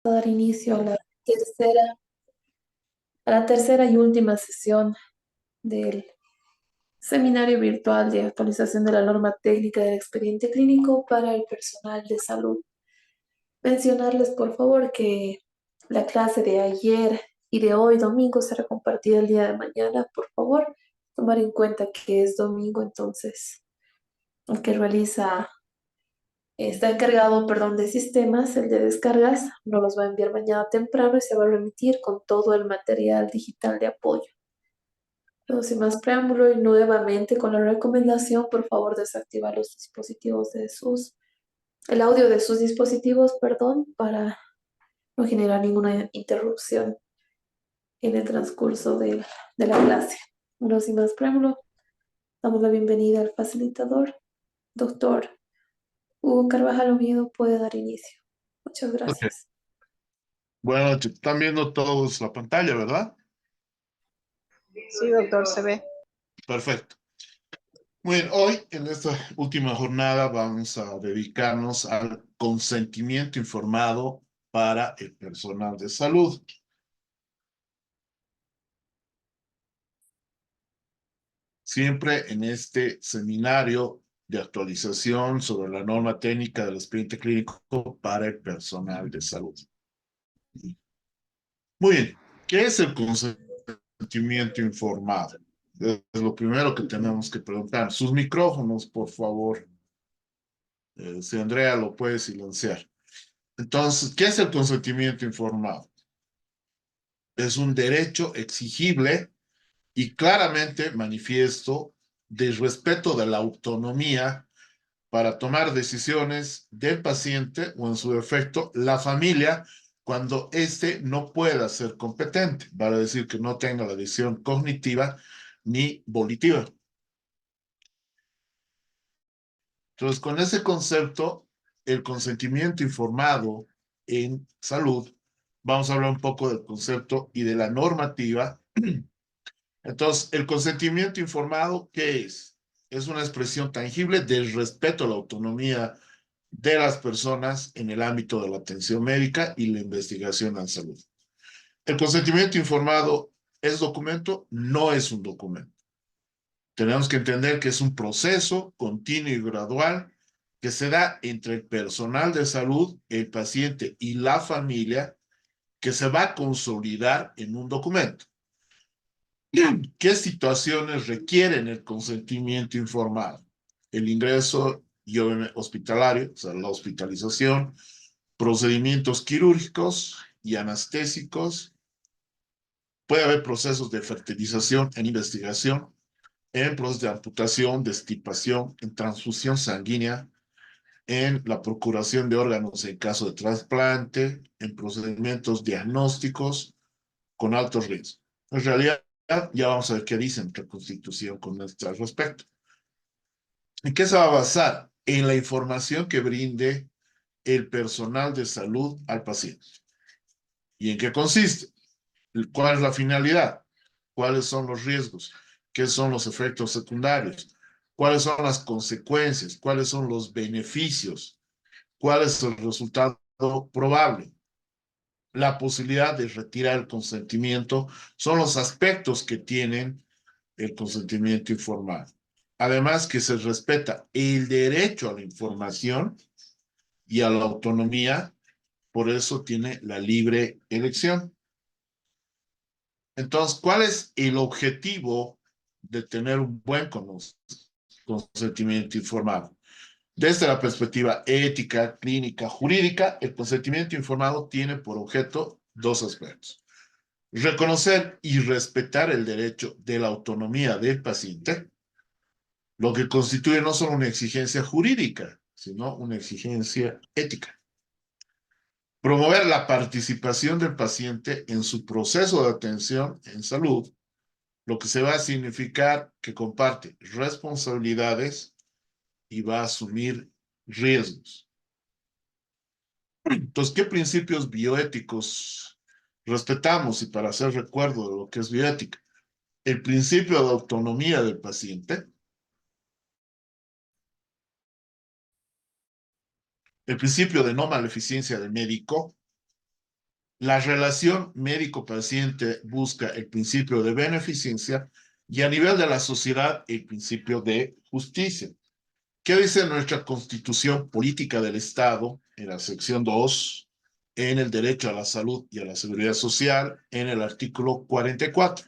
Dar inicio a la tercera y última sesión del seminario virtual de actualización de la norma técnica del expediente clínico para el personal de salud. Mencionarles, por favor, que la clase de ayer y de hoy, domingo, será compartida el día de mañana. Por favor, tomar en cuenta que es domingo, entonces el que está encargado, perdón, de sistemas, el de descargas, nos los va a enviar mañana temprano y se va a remitir con todo el material digital de apoyo. Pero sin más preámbulo y nuevamente con la recomendación, por favor, desactivar el audio de sus dispositivos, perdón, para no generar ninguna interrupción en el transcurso de la clase. Bueno, sin más preámbulo, damos la bienvenida al facilitador, doctor Hugo Carvajal Oviedo. Puede dar inicio. Muchas Ok. gracias. Bueno, están viendo todos la pantalla, ¿verdad? Sí, doctor, se ve. Perfecto. Muy bien, hoy en esta última jornada vamos a dedicarnos al consentimiento informado para el personal de salud. Siempre en este seminario de actualización sobre la norma técnica del expediente clínico para el personal de salud. Muy bien, ¿qué es el consentimiento informado? Es lo primero que tenemos que preguntar. Sus micrófonos, por favor. Si Andrea lo puede silenciar. Entonces, ¿qué es el consentimiento informado? Es un derecho exigible y claramente manifiesto del respeto de la autonomía para tomar decisiones del paciente o en su defecto la familia cuando éste no pueda ser competente, vale decir que no tenga la decisión cognitiva ni volitiva. Entonces, con ese concepto, el consentimiento informado en salud, vamos a hablar un poco del concepto y de la normativa. Entonces, el consentimiento informado, ¿qué es? Es una expresión tangible del respeto a la autonomía de las personas en el ámbito de la atención médica y la investigación en salud. ¿El consentimiento informado es documento? No es un documento. Tenemos que entender que es un proceso continuo y gradual que se da entre el personal de salud, el paciente y la familia, que se va a consolidar en un documento. ¿Qué situaciones requieren el consentimiento informado? El ingreso hospitalario, o sea, la hospitalización, procedimientos quirúrgicos y anestésicos. Puede haber procesos de fertilización en investigación, en procesos de amputación, de extirpación, en transfusión sanguínea, en la procuración de órganos en caso de trasplante, en procedimientos diagnósticos con altos riesgos. En realidad, ya vamos a ver qué dice nuestra Constitución con este respecto. ¿En qué se va a basar? En la información que brinde el personal de salud al paciente. ¿Y en qué consiste? ¿Cuál es la finalidad? ¿Cuáles son los riesgos? ¿Qué son los efectos secundarios? ¿Cuáles son las consecuencias? ¿Cuáles son los beneficios? ¿Cuál es el resultado probable? La posibilidad de retirar el consentimiento son los aspectos que tienen el consentimiento informado. Además que se respeta el derecho a la información y a la autonomía, por eso tiene la libre elección. Entonces, ¿cuál es el objetivo de tener un buen consentimiento informado? Desde la perspectiva ética, clínica, jurídica, el consentimiento informado tiene por objeto dos aspectos. Reconocer y respetar el derecho de la autonomía del paciente, lo que constituye no solo una exigencia jurídica, sino una exigencia ética. Promover la participación del paciente en su proceso de atención en salud, lo que se va a significar que comparte responsabilidades y va a asumir riesgos. Entonces, ¿qué principios bioéticos respetamos? Y para hacer recuerdo de lo que es bioética, el principio de autonomía del paciente, el principio de no maleficencia del médico, La relación médico-paciente busca el principio de beneficencia y a nivel de la sociedad el principio de justicia. ¿Qué dice nuestra Constitución Política del Estado en la sección 2, en el derecho a la salud y a la seguridad social, en el artículo 44?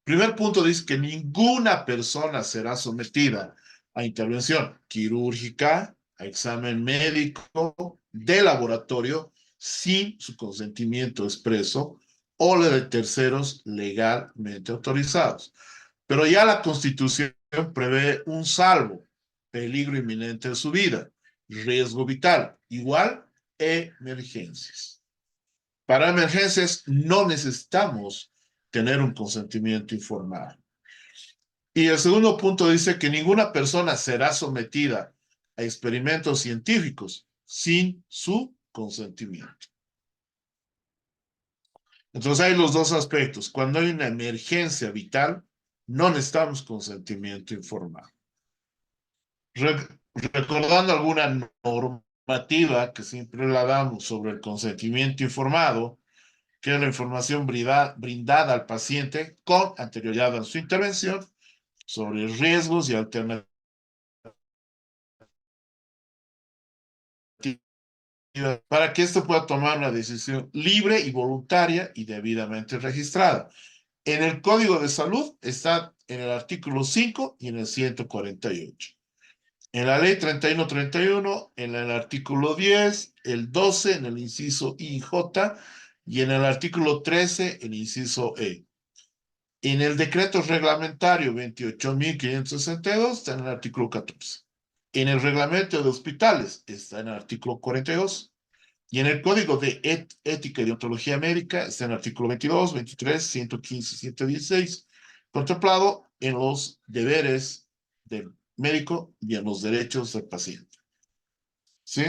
Primer punto dice que ninguna persona será sometida a intervención quirúrgica, a examen médico, de laboratorio, sin su consentimiento expreso o la de terceros legalmente autorizados. Pero ya la Constitución prevé un salvo, peligro inminente de su vida, riesgo vital, igual emergencias. Para emergencias no necesitamos tener un consentimiento informado. Y el segundo punto dice que ninguna persona será sometida a experimentos científicos sin su consentimiento. Entonces hay los dos aspectos. Cuando hay una emergencia vital, no necesitamos consentimiento informado. Recordando alguna normativa que siempre la damos sobre el consentimiento informado, que es la información brindada al paciente con anterioridad a su intervención sobre riesgos y alternativas para que éste pueda tomar una decisión libre y voluntaria y debidamente registrada. En el Código de Salud está en el artículo 5 y en el 148. En la ley 3131, en el artículo 10, el 12, en el inciso I y J, y en el artículo 13, el inciso E. En el decreto reglamentario 28.562 está en el artículo 14. En el reglamento de hospitales está en el artículo 42. Y en el Código de Ética y Deontología Médica está en el artículo 22, 23, 115 y 116, contemplado en los deberes del médico y en los derechos del paciente. ¿Sí?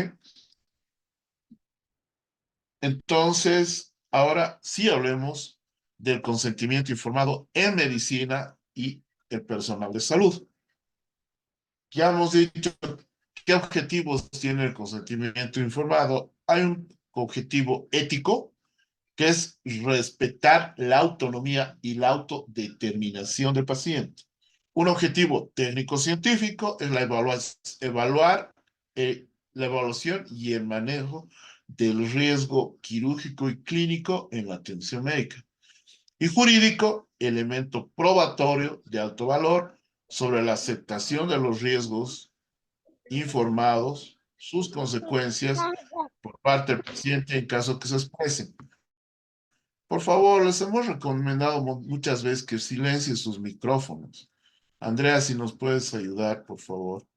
Entonces, ahora sí hablemos del consentimiento informado en medicina y el personal de salud. Ya hemos dicho qué objetivos tiene el consentimiento informado. Hay un objetivo ético, que es respetar la autonomía y la autodeterminación del paciente. Un objetivo técnico-científico es la evaluación y el manejo del riesgo quirúrgico y clínico en la atención médica. Y jurídico, elemento probatorio de alto valor sobre la aceptación de los riesgos informados, sus consecuencias por parte del paciente en caso que se expresen. Por favor, les hemos recomendado muchas veces que silencien sus micrófonos. Andrea, si nos puedes ayudar, por favor.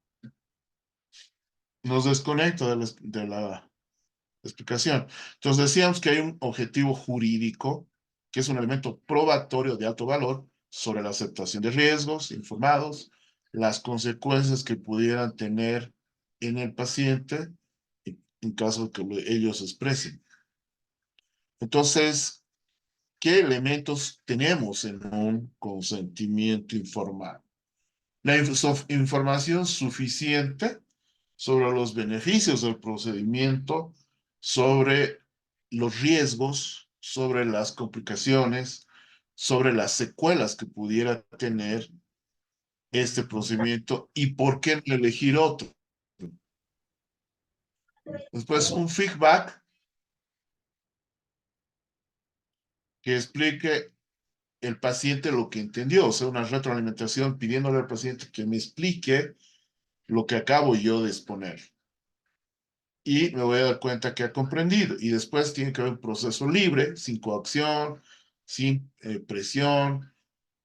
Nos desconecto de la explicación. Entonces decíamos que hay un objetivo jurídico, que es un elemento probatorio de alto valor sobre la aceptación de riesgos informados, las consecuencias que pudieran tener en el paciente en caso de que ellos expresen. Entonces, ¿qué elementos tenemos en un consentimiento informado? La información suficiente sobre los beneficios del procedimiento, sobre los riesgos, sobre las complicaciones, sobre las secuelas que pudiera tener este procedimiento y por qué no elegir otro. Después, un feedback que explique el paciente lo que entendió, o sea, una retroalimentación pidiéndole al paciente que me explique lo que acabo yo de exponer. Y me voy a dar cuenta que ha comprendido. Y después tiene que haber un proceso libre, sin coacción, sin presión,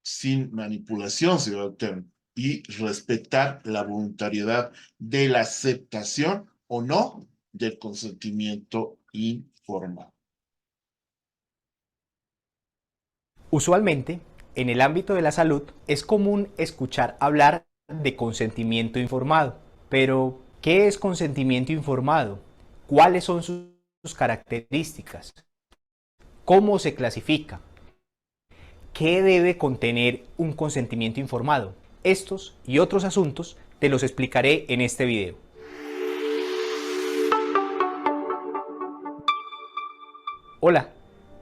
sin manipulación, se va a tener, y respetar la voluntariedad de la aceptación o no del consentimiento informado. Usualmente, en el ámbito de la salud, es común escuchar hablar de consentimiento informado. Pero, ¿qué es consentimiento informado? ¿Cuáles son sus características? ¿Cómo se clasifica? ¿Qué debe contener un consentimiento informado? Estos y otros asuntos te los explicaré en este video. Hola,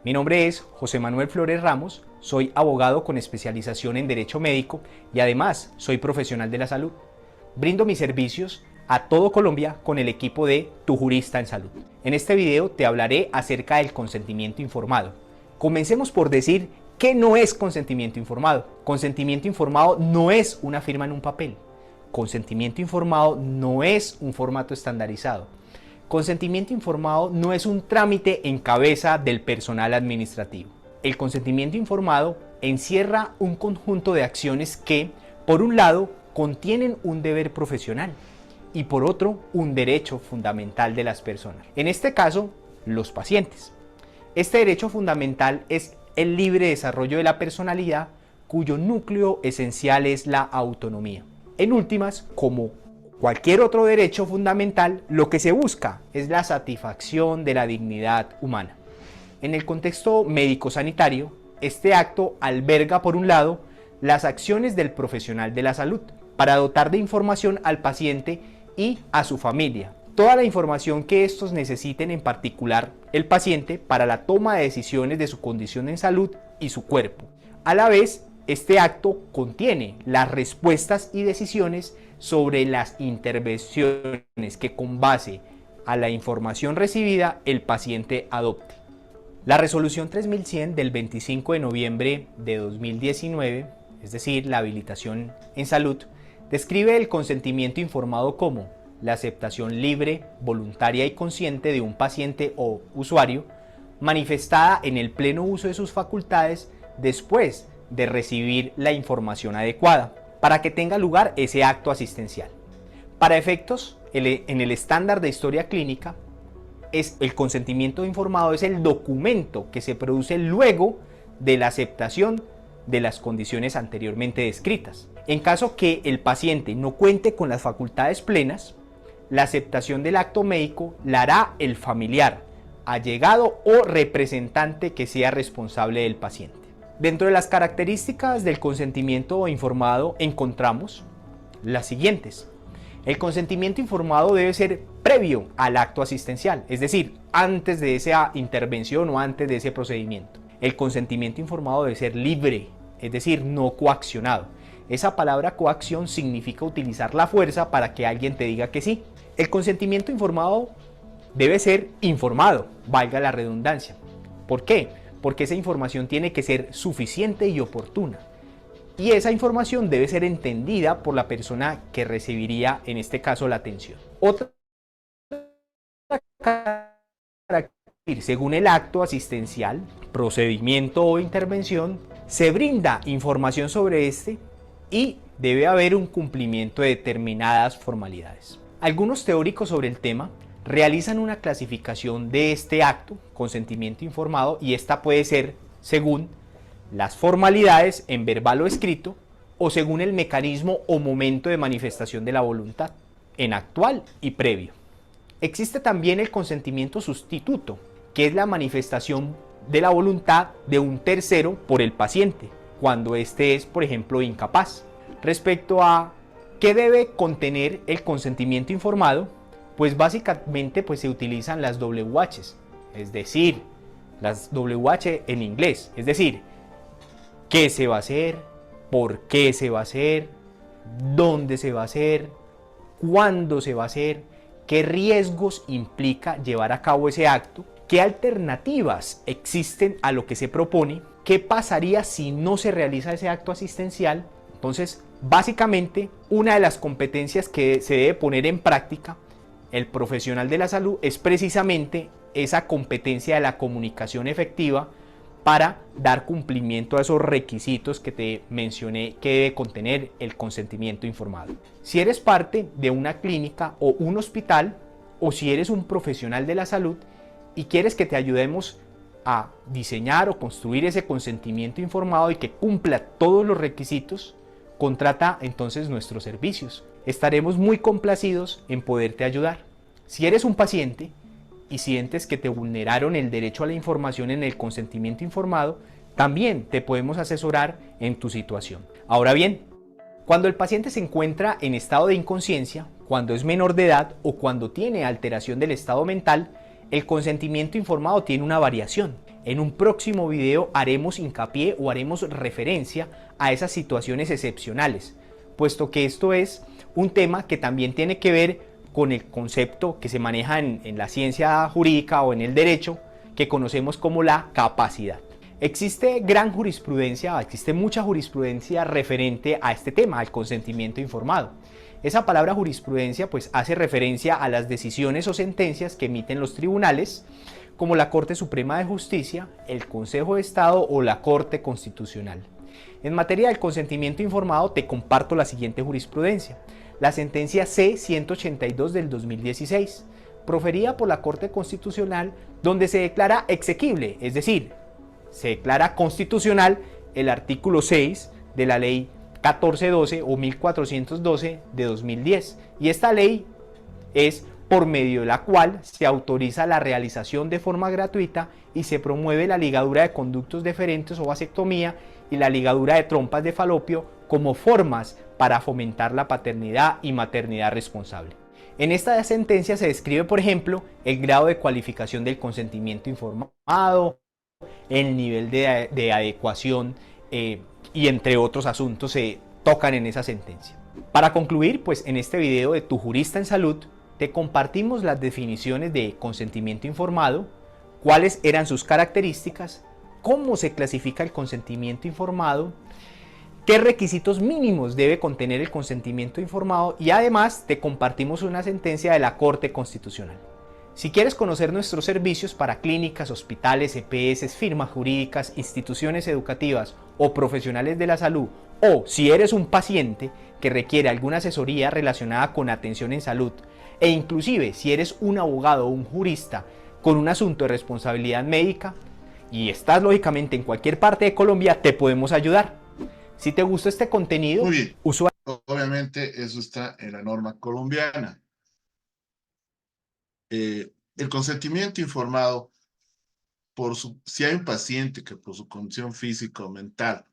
mi nombre es José Manuel Flores Ramos, soy abogado con especialización en Derecho Médico y además soy profesional de la salud. Brindo mis servicios a todo Colombia con el equipo de Tu Jurista en Salud. En este video te hablaré acerca del consentimiento informado. Comencemos por decir ¿qué no es consentimiento informado? Consentimiento informado no es una firma en un papel. Consentimiento informado no es un formato estandarizado. Consentimiento informado no es un trámite en cabeza del personal administrativo. El consentimiento informado encierra un conjunto de acciones que, por un lado, contienen un deber profesional y por otro, un derecho fundamental de las personas. En este caso, los pacientes. Este derecho fundamental es el libre desarrollo de la personalidad, cuyo núcleo esencial es la autonomía. En últimas, como cualquier otro derecho fundamental, lo que se busca es la satisfacción de la dignidad humana. En el contexto médico-sanitario, este acto alberga, por un lado, las acciones del profesional de la salud para dotar de información al paciente y a su familia. Toda la información que estos necesiten, en particular el paciente, para la toma de decisiones de su condición en salud y su cuerpo. A la vez, este acto contiene las respuestas y decisiones sobre las intervenciones que con base a la información recibida el paciente adopte. La resolución 3100 del 25 de noviembre de 2019, es decir, la habilitación en salud, describe el consentimiento informado como la aceptación libre, voluntaria y consciente de un paciente o usuario, manifestada en el pleno uso de sus facultades después de recibir la información adecuada para que tenga lugar ese acto asistencial. Para efectos, en el estándar de historia clínica, el consentimiento informado es el documento que se produce luego de la aceptación de las condiciones anteriormente descritas. En caso que el paciente no cuente con las facultades plenas, la aceptación del acto médico la hará el familiar, allegado o representante que sea responsable del paciente. Dentro de las características del consentimiento informado encontramos las siguientes. El consentimiento informado debe ser previo al acto asistencial, es decir, antes de esa intervención o antes de ese procedimiento. El consentimiento informado debe ser libre, es decir, no coaccionado. Esa palabra coacción significa utilizar la fuerza para que alguien te diga que sí. El consentimiento informado debe ser informado, valga la redundancia. ¿Por qué? Porque esa información tiene que ser suficiente y oportuna. Y esa información debe ser entendida por la persona que recibiría, en este caso, la atención. Otra característica, según el acto asistencial, procedimiento o intervención, se brinda información sobre este y debe haber un cumplimiento de determinadas formalidades. Algunos teóricos sobre el tema realizan una clasificación de este acto, consentimiento informado, y esta puede ser según las formalidades en verbal o escrito o según el mecanismo o momento de manifestación de la voluntad, en actual y previo. Existe también el consentimiento sustituto, que es la manifestación de la voluntad de un tercero por el paciente, cuando éste es, por ejemplo, incapaz. Respecto a qué debe contener el consentimiento informado, pues básicamente se utilizan las WH, es decir, las WH en inglés, es decir, qué se va a hacer, por qué se va a hacer, dónde se va a hacer, cuándo se va a hacer, qué riesgos implica llevar a cabo ese acto, qué alternativas existen a lo que se propone, qué pasaría si no se realiza ese acto asistencial. Entonces, básicamente, una de las competencias que se debe poner en práctica el profesional de la salud es precisamente esa competencia de la comunicación efectiva para dar cumplimiento a esos requisitos que te mencioné que debe contener el consentimiento informado. Si eres parte de una clínica o un hospital, o si eres un profesional de la salud y quieres que te ayudemos a diseñar o construir ese consentimiento informado y que cumpla todos los requisitos, contrata entonces nuestros servicios. Estaremos muy complacidos en poderte ayudar. Si eres un paciente y sientes que te vulneraron el derecho a la información en el consentimiento informado, también te podemos asesorar en tu situación. Ahora bien, cuando el paciente se encuentra en estado de inconsciencia, cuando es menor de edad o cuando tiene alteración del estado mental, El consentimiento informado tiene una variación. En un próximo video haremos hincapié o haremos referencia a esas situaciones excepcionales, puesto que esto es un tema que también tiene que ver con el concepto que se maneja en la ciencia jurídica o en el derecho, que conocemos como la capacidad. Existe mucha jurisprudencia referente a este tema, al consentimiento informado. Esa palabra jurisprudencia pues hace referencia a las decisiones o sentencias que emiten los tribunales, como la Corte Suprema de Justicia, el Consejo de Estado o la Corte Constitucional. En materia del consentimiento informado te comparto la siguiente jurisprudencia. La sentencia C-182 del 2016, proferida por la Corte Constitucional, donde se declara exequible, es decir, se declara constitucional el artículo 6 de la Ley 1412 o 1412 de 2010. Y esta ley es por medio de la cual se autoriza la realización de forma gratuita y se promueve la ligadura de conductos deferentes o vasectomía y la ligadura de trompas de falopio como formas para fomentar la paternidad y maternidad responsable. En esta sentencia se describe, por ejemplo, el grado de cualificación del consentimiento informado, el nivel de adecuación y entre otros asuntos se tocan en esa sentencia. Para concluir, pues en este video de Tu Jurista en Salud, te compartimos las definiciones de consentimiento informado, cuáles eran sus características, cómo se clasifica el consentimiento informado, qué requisitos mínimos debe contener el consentimiento informado y además te compartimos una sentencia de la Corte Constitucional. Si quieres conocer nuestros servicios para clínicas, hospitales, EPS, firmas jurídicas, instituciones educativas o profesionales de la salud, o si eres un paciente que requiere alguna asesoría relacionada con atención en salud, e inclusive si eres un abogado o un jurista con un asunto de responsabilidad médica y estás lógicamente en cualquier parte de Colombia, te podemos ayudar. Si te gustó este contenido, muy bien. Obviamente eso está en la norma colombiana. El consentimiento informado, si hay un paciente que por su condición física o mental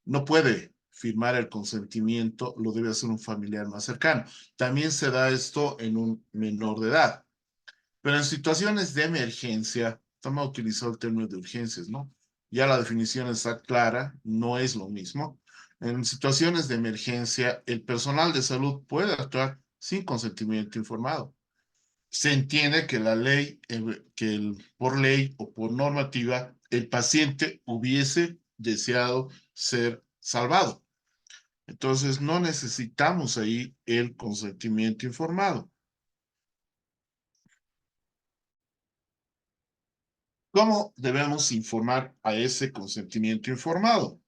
no puede firmar el consentimiento, lo debe hacer un familiar más cercano. También se da esto en un menor de edad. Pero en situaciones de emergencia, estamos utilizando el término de urgencias, ¿no? Ya la definición está clara, no es lo mismo. En situaciones de emergencia, el personal de salud puede actuar sin consentimiento informado. Se entiende que la ley, por ley o por normativa, el paciente hubiese deseado ser salvado. Entonces, no necesitamos ahí el consentimiento informado. ¿Cómo debemos informar a ese consentimiento informado?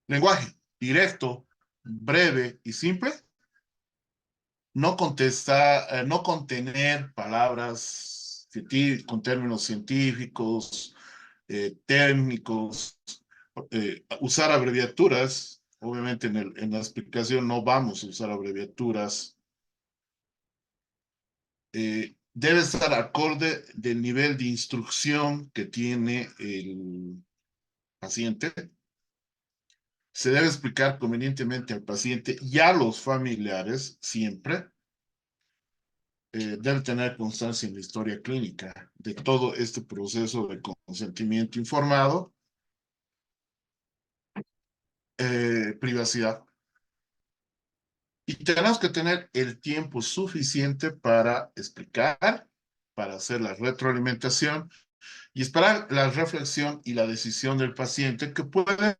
Lenguaje directo, breve y simple. No contener palabras con términos científicos, técnicos, usar abreviaturas. Obviamente en la explicación no vamos a usar abreviaturas. Debe estar acorde del nivel de instrucción que tiene el paciente. Se debe explicar convenientemente al paciente y a los familiares siempre. Debe tener constancia en la historia clínica de todo este proceso de consentimiento informado. Privacidad. Y tenemos que tener el tiempo suficiente para explicar, para hacer la retroalimentación y esperar la reflexión y la decisión del paciente que puede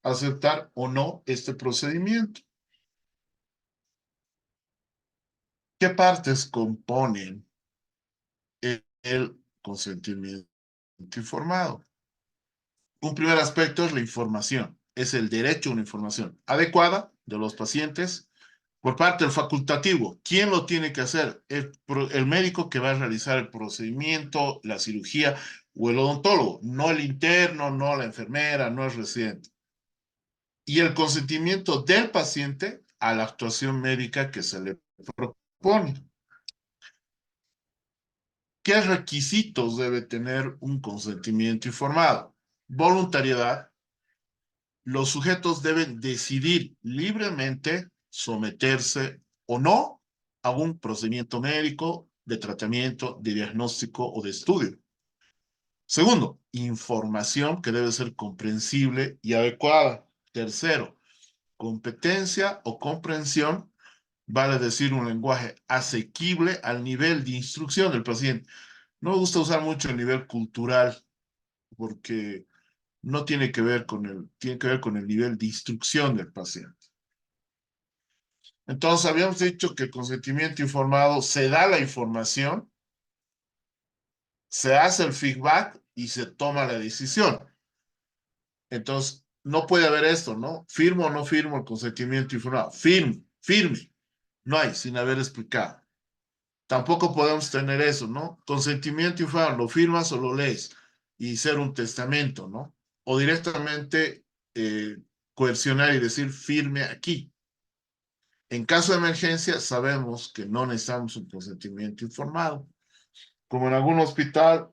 aceptar o no este procedimiento. ¿Qué partes componen el consentimiento informado? Un primer aspecto es la información. Es el derecho a una información adecuada de los pacientes por parte del facultativo. ¿Quién lo tiene que hacer? El médico que va a realizar el procedimiento, la cirugía o el odontólogo, no el interno, no la enfermera, no el residente. Y el consentimiento del paciente a la actuación médica que se le propone. ¿Qué requisitos debe tener un consentimiento informado? Voluntariedad. Los sujetos deben decidir libremente someterse o no a un procedimiento médico, de tratamiento, de diagnóstico o de estudio. Segundo, información que debe ser comprensible y adecuada. Tercero, competencia o comprensión, vale decir un lenguaje asequible al nivel de instrucción del paciente. No me gusta usar mucho el nivel cultural porque no tiene que ver con tiene que ver con el nivel de instrucción del paciente. Entonces, habíamos dicho que el consentimiento informado se da la información, se hace el feedback y se toma la decisión. Entonces, no puede haber esto, ¿no? ¿Firmo o no firmo el consentimiento informado? Firme. No hay, sin haber explicado. Tampoco podemos tener eso, ¿no? Consentimiento informado, lo firmas o lo lees y ser un testamento, ¿no? O directamente coercionar y decir firme aquí. En caso de emergencia, sabemos que no necesitamos un consentimiento informado. Como en algún hospital,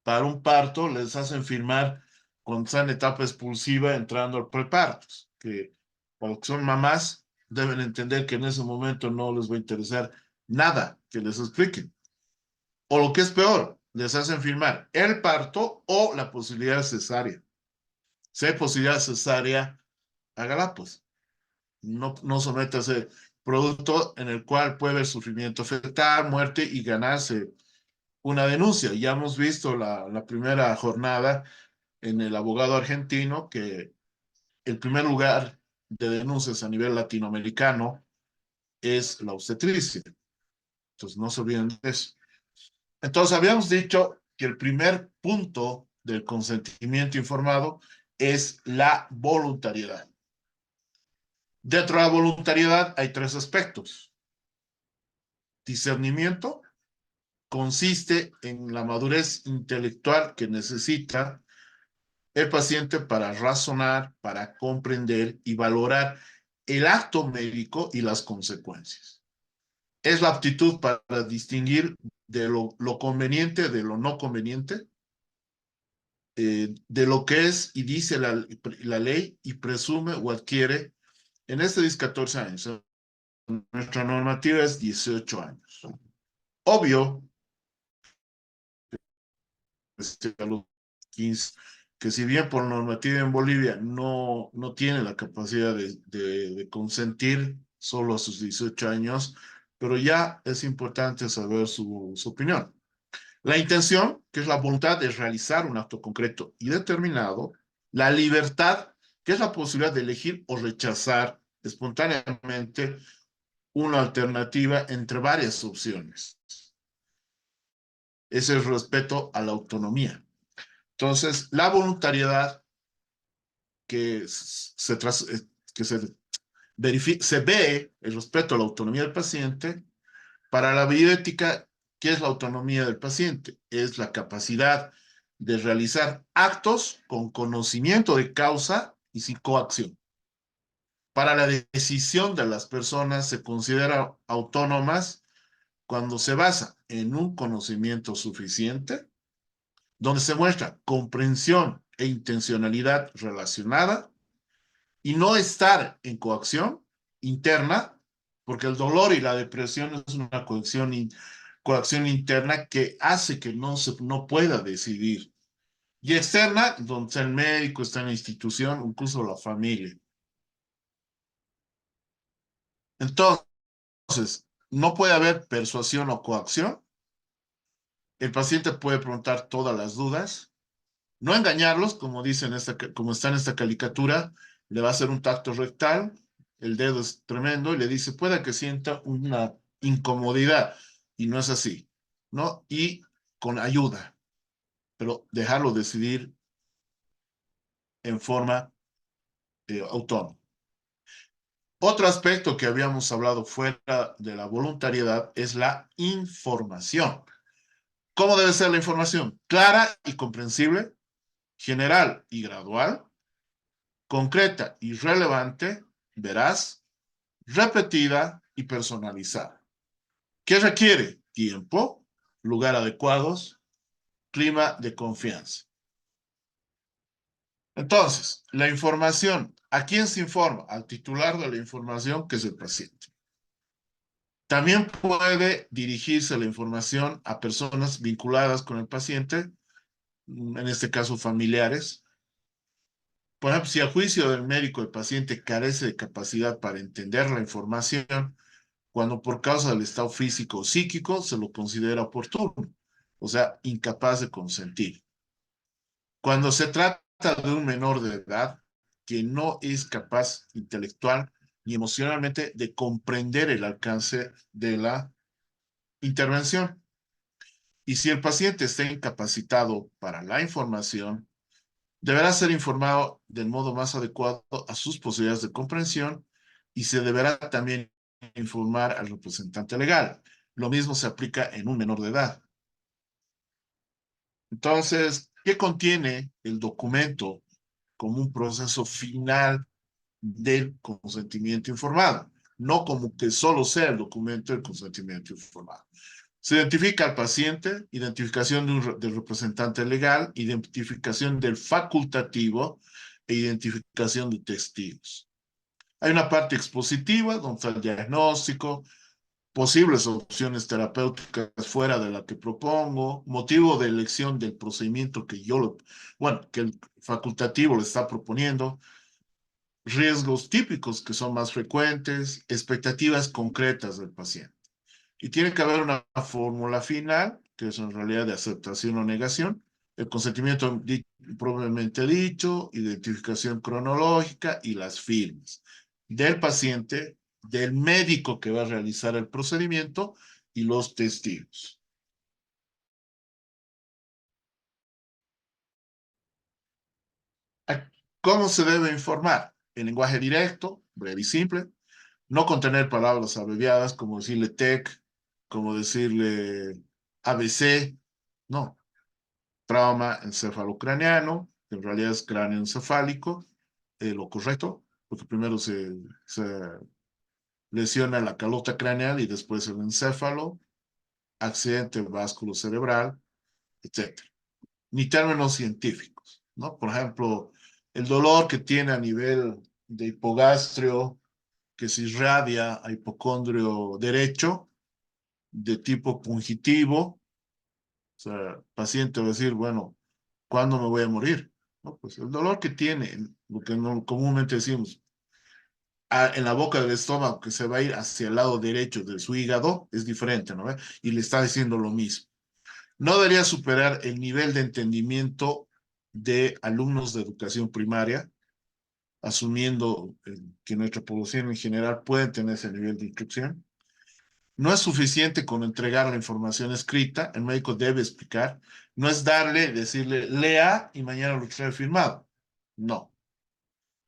para un parto, les hacen firmar cuando están en etapa expulsiva entrando al preparto, que cuando son mamás deben entender que en ese momento no les va a interesar nada que les expliquen. O lo que es peor, les hacen firmar el parto o la posibilidad de cesárea. Si hay posibilidad de cesárea, hágala pues. No someta ese producto en el cual puede haber sufrimiento fetal, muerte y ganarse una denuncia. Ya hemos visto la primera jornada en el abogado argentino que el primer lugar de denuncias a nivel latinoamericano es la obstetricia. Entonces no se olviden de eso. Entonces habíamos dicho que el primer punto del consentimiento informado es la voluntariedad. Dentro de la voluntariedad hay tres aspectos. Discernimiento consiste en la madurez intelectual que necesita el paciente para razonar, para comprender y valorar el acto médico y las consecuencias. Es la aptitud para distinguir de lo conveniente de lo no conveniente, de lo que es y dice la ley y presume o adquiere. En este dice 14 años. Nuestra normativa es 18 años. Obvio, a los 15, que si bien por normativa en Bolivia no tiene la capacidad de consentir solo a sus 18 años, pero ya es importante saber su opinión. La intención, que es la voluntad de realizar un acto concreto y determinado. La libertad, que es la posibilidad de elegir o rechazar espontáneamente una alternativa entre varias opciones. Ese es el respeto a la autonomía. Entonces, la voluntariedad que se ve el respeto a la autonomía del paciente. Para la bioética, ¿qué es la autonomía del paciente? Es la capacidad de realizar actos con conocimiento de causa y sin coacción. Para la decisión de las personas se considera autónomas cuando se basa en un conocimiento suficiente, donde se muestra comprensión e intencionalidad relacionada y no estar en coacción interna, porque el dolor y la depresión es una coacción interna que hace que no pueda decidir. Y externa, donde está el médico, está en la institución, incluso la familia. Entonces, no puede haber persuasión o coacción. El paciente puede preguntar todas las dudas. No engañarlos, como como está en esta caricatura, le va a hacer un tacto rectal, el dedo es tremendo y le dice, pueda que sienta una incomodidad. Y no es así, ¿no? Y con ayuda, pero dejarlo decidir en forma autónoma. Otro aspecto que habíamos hablado fuera de la voluntariedad es la información. ¿Cómo debe ser la información? Clara y comprensible, general y gradual, concreta y relevante, veraz, repetida y personalizada. ¿Qué requiere? Tiempo, lugar adecuados, clima de confianza. Entonces, la información, ¿a quién se informa? Al titular de la información, que es el paciente. También puede dirigirse la información a personas vinculadas con el paciente, en este caso familiares. Por ejemplo, si a juicio del médico el paciente carece de capacidad para entender la información, cuando por causa del estado físico o psíquico se lo considera oportuno, o sea, incapaz de consentir. Cuando se trata de un menor de edad que no es capaz intelectual ni emocionalmente de comprender el alcance de la intervención. Y si el paciente está incapacitado para la información, deberá ser informado del modo más adecuado a sus posibilidades de comprensión y se deberá también informar al representante legal. Lo mismo se aplica en un menor de edad. Entonces, ¿qué contiene el documento como un proceso final del consentimiento informado? No como que solo sea el documento del consentimiento informado. Se identifica al paciente, identificación del representante legal, identificación del facultativo e identificación de testigos. Hay una parte expositiva donde está el diagnóstico, posibles opciones terapéuticas fuera de la que propongo, motivo de elección del procedimiento que que el facultativo le está proponiendo, riesgos típicos que son más frecuentes, expectativas concretas del paciente. Y tiene que haber una fórmula final, que es en realidad de aceptación o negación, el consentimiento propiamente dicho, identificación cronológica y las firmas del paciente, del médico que va a realizar el procedimiento y los testigos. ¿Cómo se debe informar? En lenguaje directo, breve y simple, no contener palabras abreviadas como decirle TEC, como decirle ABC, no. Trauma encefalocraneano, que en realidad es cráneo encefálico, lo correcto, porque primero se lesiona la calota craneal y después el encéfalo, accidente vasculocerebral, etc. Ni términos científicos, ¿no? Por ejemplo, el dolor que tiene a nivel de hipogastrio, que se irradia a hipocondrio derecho, de tipo pungitivo, o sea, el paciente va a decir, bueno, ¿cuándo me voy a morir? ¿No? Pues el dolor que tiene, lo que comúnmente decimos, en la boca del estómago, que se va a ir hacia el lado derecho de su hígado, es diferente, ¿no? Y le está diciendo lo mismo. No debería superar el nivel de entendimiento de alumnos de educación primaria, asumiendo que nuestra población en general puede tener ese nivel de instrucción. No es suficiente con entregar la información escrita, el médico debe explicar. No es decirle, lea y mañana lo trae firmado. No.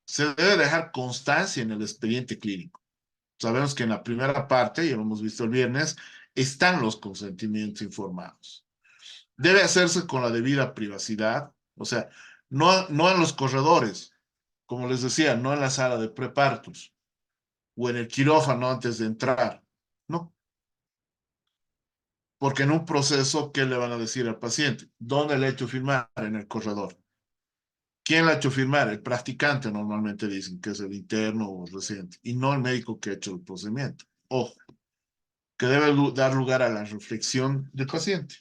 Se debe dejar constancia en el expediente clínico. Sabemos que en la primera parte, ya lo hemos visto el viernes, están los consentimientos informados. Debe hacerse con la debida privacidad, o sea, no en los corredores, como les decía, no en la sala de prepartos o en el quirófano antes de entrar. No. Porque en un proceso, ¿qué le van a decir al paciente? ¿Dónde le ha hecho firmar? En el corredor. ¿Quién le ha hecho firmar? El practicante normalmente dicen que es el interno o el residente, y no el médico que ha hecho el procedimiento. Ojo, que debe dar lugar a la reflexión del paciente.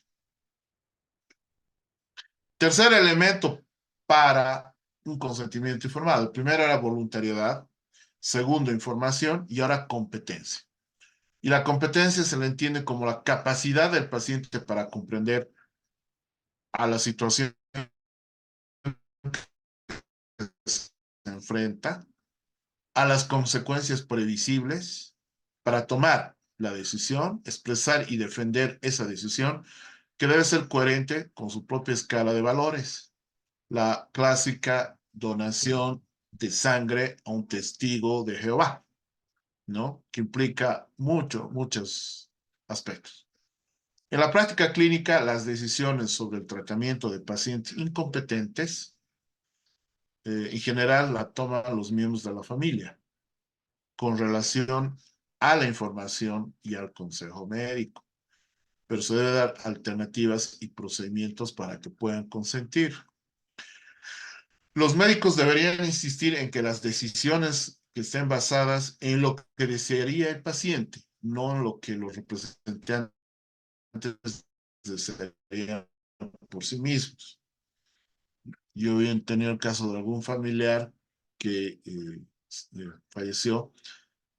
Tercer elemento para un consentimiento informado. El primero era voluntariedad, segundo información y ahora competencia. Y la competencia se le entiende como la capacidad del paciente para comprender a la situación que se enfrenta, a las consecuencias previsibles, para tomar la decisión, expresar y defender esa decisión, que debe ser coherente con su propia escala de valores. La clásica donación de sangre a un testigo de Jehová, ¿no? Que implica muchos aspectos. En la práctica clínica, las decisiones sobre el tratamiento de pacientes incompetentes, en general, la toman los miembros de la familia, con relación a la información y al consejo médico. Pero se debe dar alternativas y procedimientos para que puedan consentir. Los médicos deberían insistir en que las decisiones que estén basadas en lo que desearía el paciente, no lo que los representantes desearían por sí mismos. Yo he tenido el caso de algún familiar que falleció,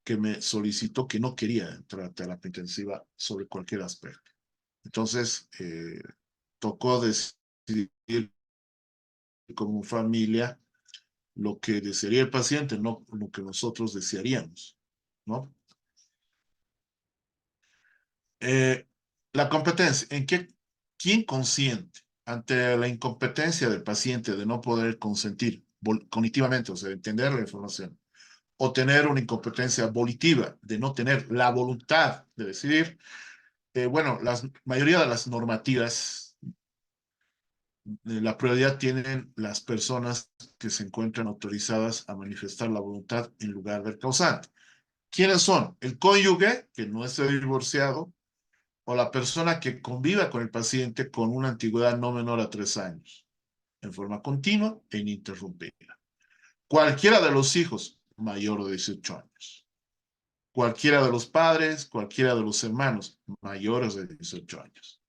que me solicitó que no quería entrar a terapia intensiva sobre cualquier aspecto. Entonces, tocó decidir como familia lo que desearía el paciente, no lo que nosotros desearíamos, ¿no? La competencia, ¿quién consiente ante la incompetencia del paciente de no poder consentir cognitivamente, o sea, entender la información, o tener una incompetencia volitiva de no tener la voluntad de decidir? Bueno, la mayoría de las normativas, la prioridad tienen las personas que se encuentran autorizadas a manifestar la voluntad en lugar del causante. ¿Quiénes son? El cónyuge, que no esté divorciado, o la persona que conviva con el paciente con una antigüedad no menor a 3 años, en forma continua e ininterrumpida. Cualquiera de los hijos mayor de 18 años. Cualquiera de los padres, cualquiera de los hermanos mayores de 18 años.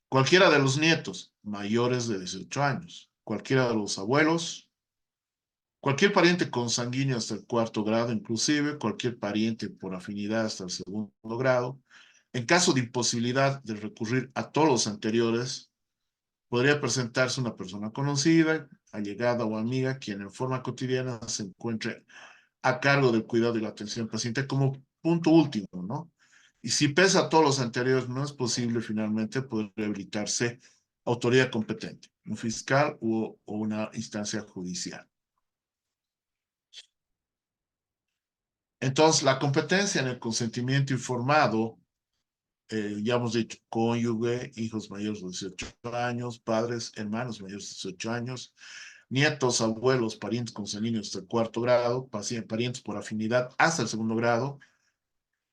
Cualquiera de los nietos mayores de 18 años. Cualquiera de los abuelos. Cualquier pariente consanguíneo hasta el 4º grado, inclusive cualquier pariente por afinidad hasta el 2º grado. En caso de imposibilidad de recurrir a todos los anteriores, podría presentarse una persona conocida, allegada o amiga, quien en forma cotidiana se encuentre a cargo del cuidado y la atención al paciente como punto último, ¿no? Y si pese a todos los anteriores no es posible, finalmente poder habilitarse autoridad competente, un fiscal o una instancia judicial. Entonces, la competencia en el consentimiento informado, ya hemos dicho, cónyuge, hijos mayores de 18 años, padres, hermanos mayores de 18 años, nietos, abuelos, parientes consanguíneos hasta el 4º grado, parientes por afinidad hasta el 2º grado,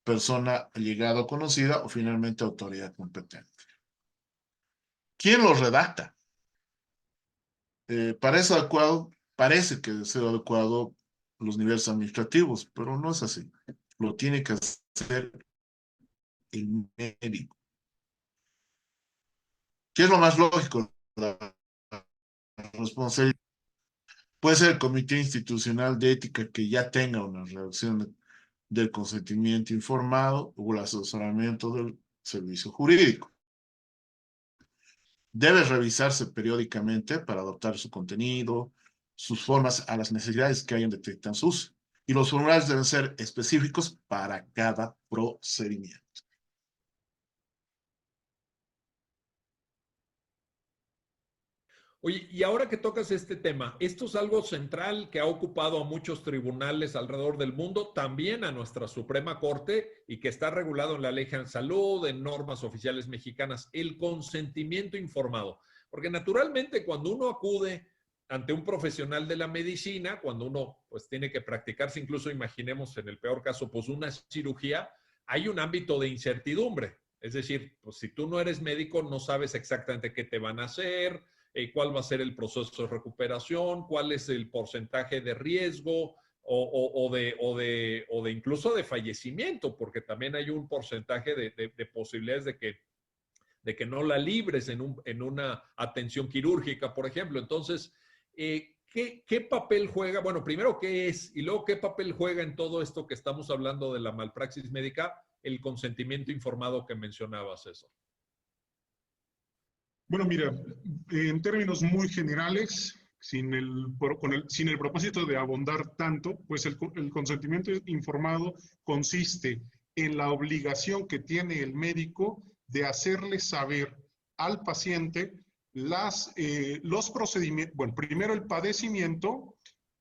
persona allegada o conocida, o finalmente autoridad competente. ¿Quién los redacta? Parece que debe ser adecuado los niveles administrativos, pero no es así. Lo tiene que hacer el médico. ¿Qué es lo más lógico? La responsabilidad. Puede ser el Comité Institucional de Ética que ya tenga una redacción del consentimiento informado o el asesoramiento del servicio jurídico. Debe revisarse periódicamente para adaptar su contenido, sus formas a las necesidades que hayan detectado su uso. Y los formularios deben ser específicos para cada procedimiento. Oye, y ahora que tocas este tema, esto es algo central que ha ocupado a muchos tribunales alrededor del mundo, también a nuestra Suprema Corte, y que está regulado en la Ley General de Salud, en normas oficiales mexicanas, el consentimiento informado. Porque naturalmente cuando uno acude ante un profesional de la medicina, cuando uno pues tiene que practicarse, incluso imaginemos en el peor caso, pues una cirugía, hay un ámbito de incertidumbre. Es decir, pues si tú no eres médico, no sabes exactamente qué te van a hacer, cuál va a ser el proceso de recuperación, cuál es el porcentaje de riesgo o de incluso de fallecimiento, porque también hay un porcentaje de posibilidades de que no la libres en una atención quirúrgica, por ejemplo. Entonces, ¿qué papel juega? Bueno, primero, ¿qué es? Y luego, ¿qué papel juega en todo esto que estamos hablando de la malpraxis médica? El consentimiento informado que mencionabas, César. Bueno, mira, en términos muy generales, sin el propósito de abondar tanto, pues el consentimiento informado consiste en la obligación que tiene el médico de hacerle saber al paciente los procedimientos, bueno, primero el padecimiento,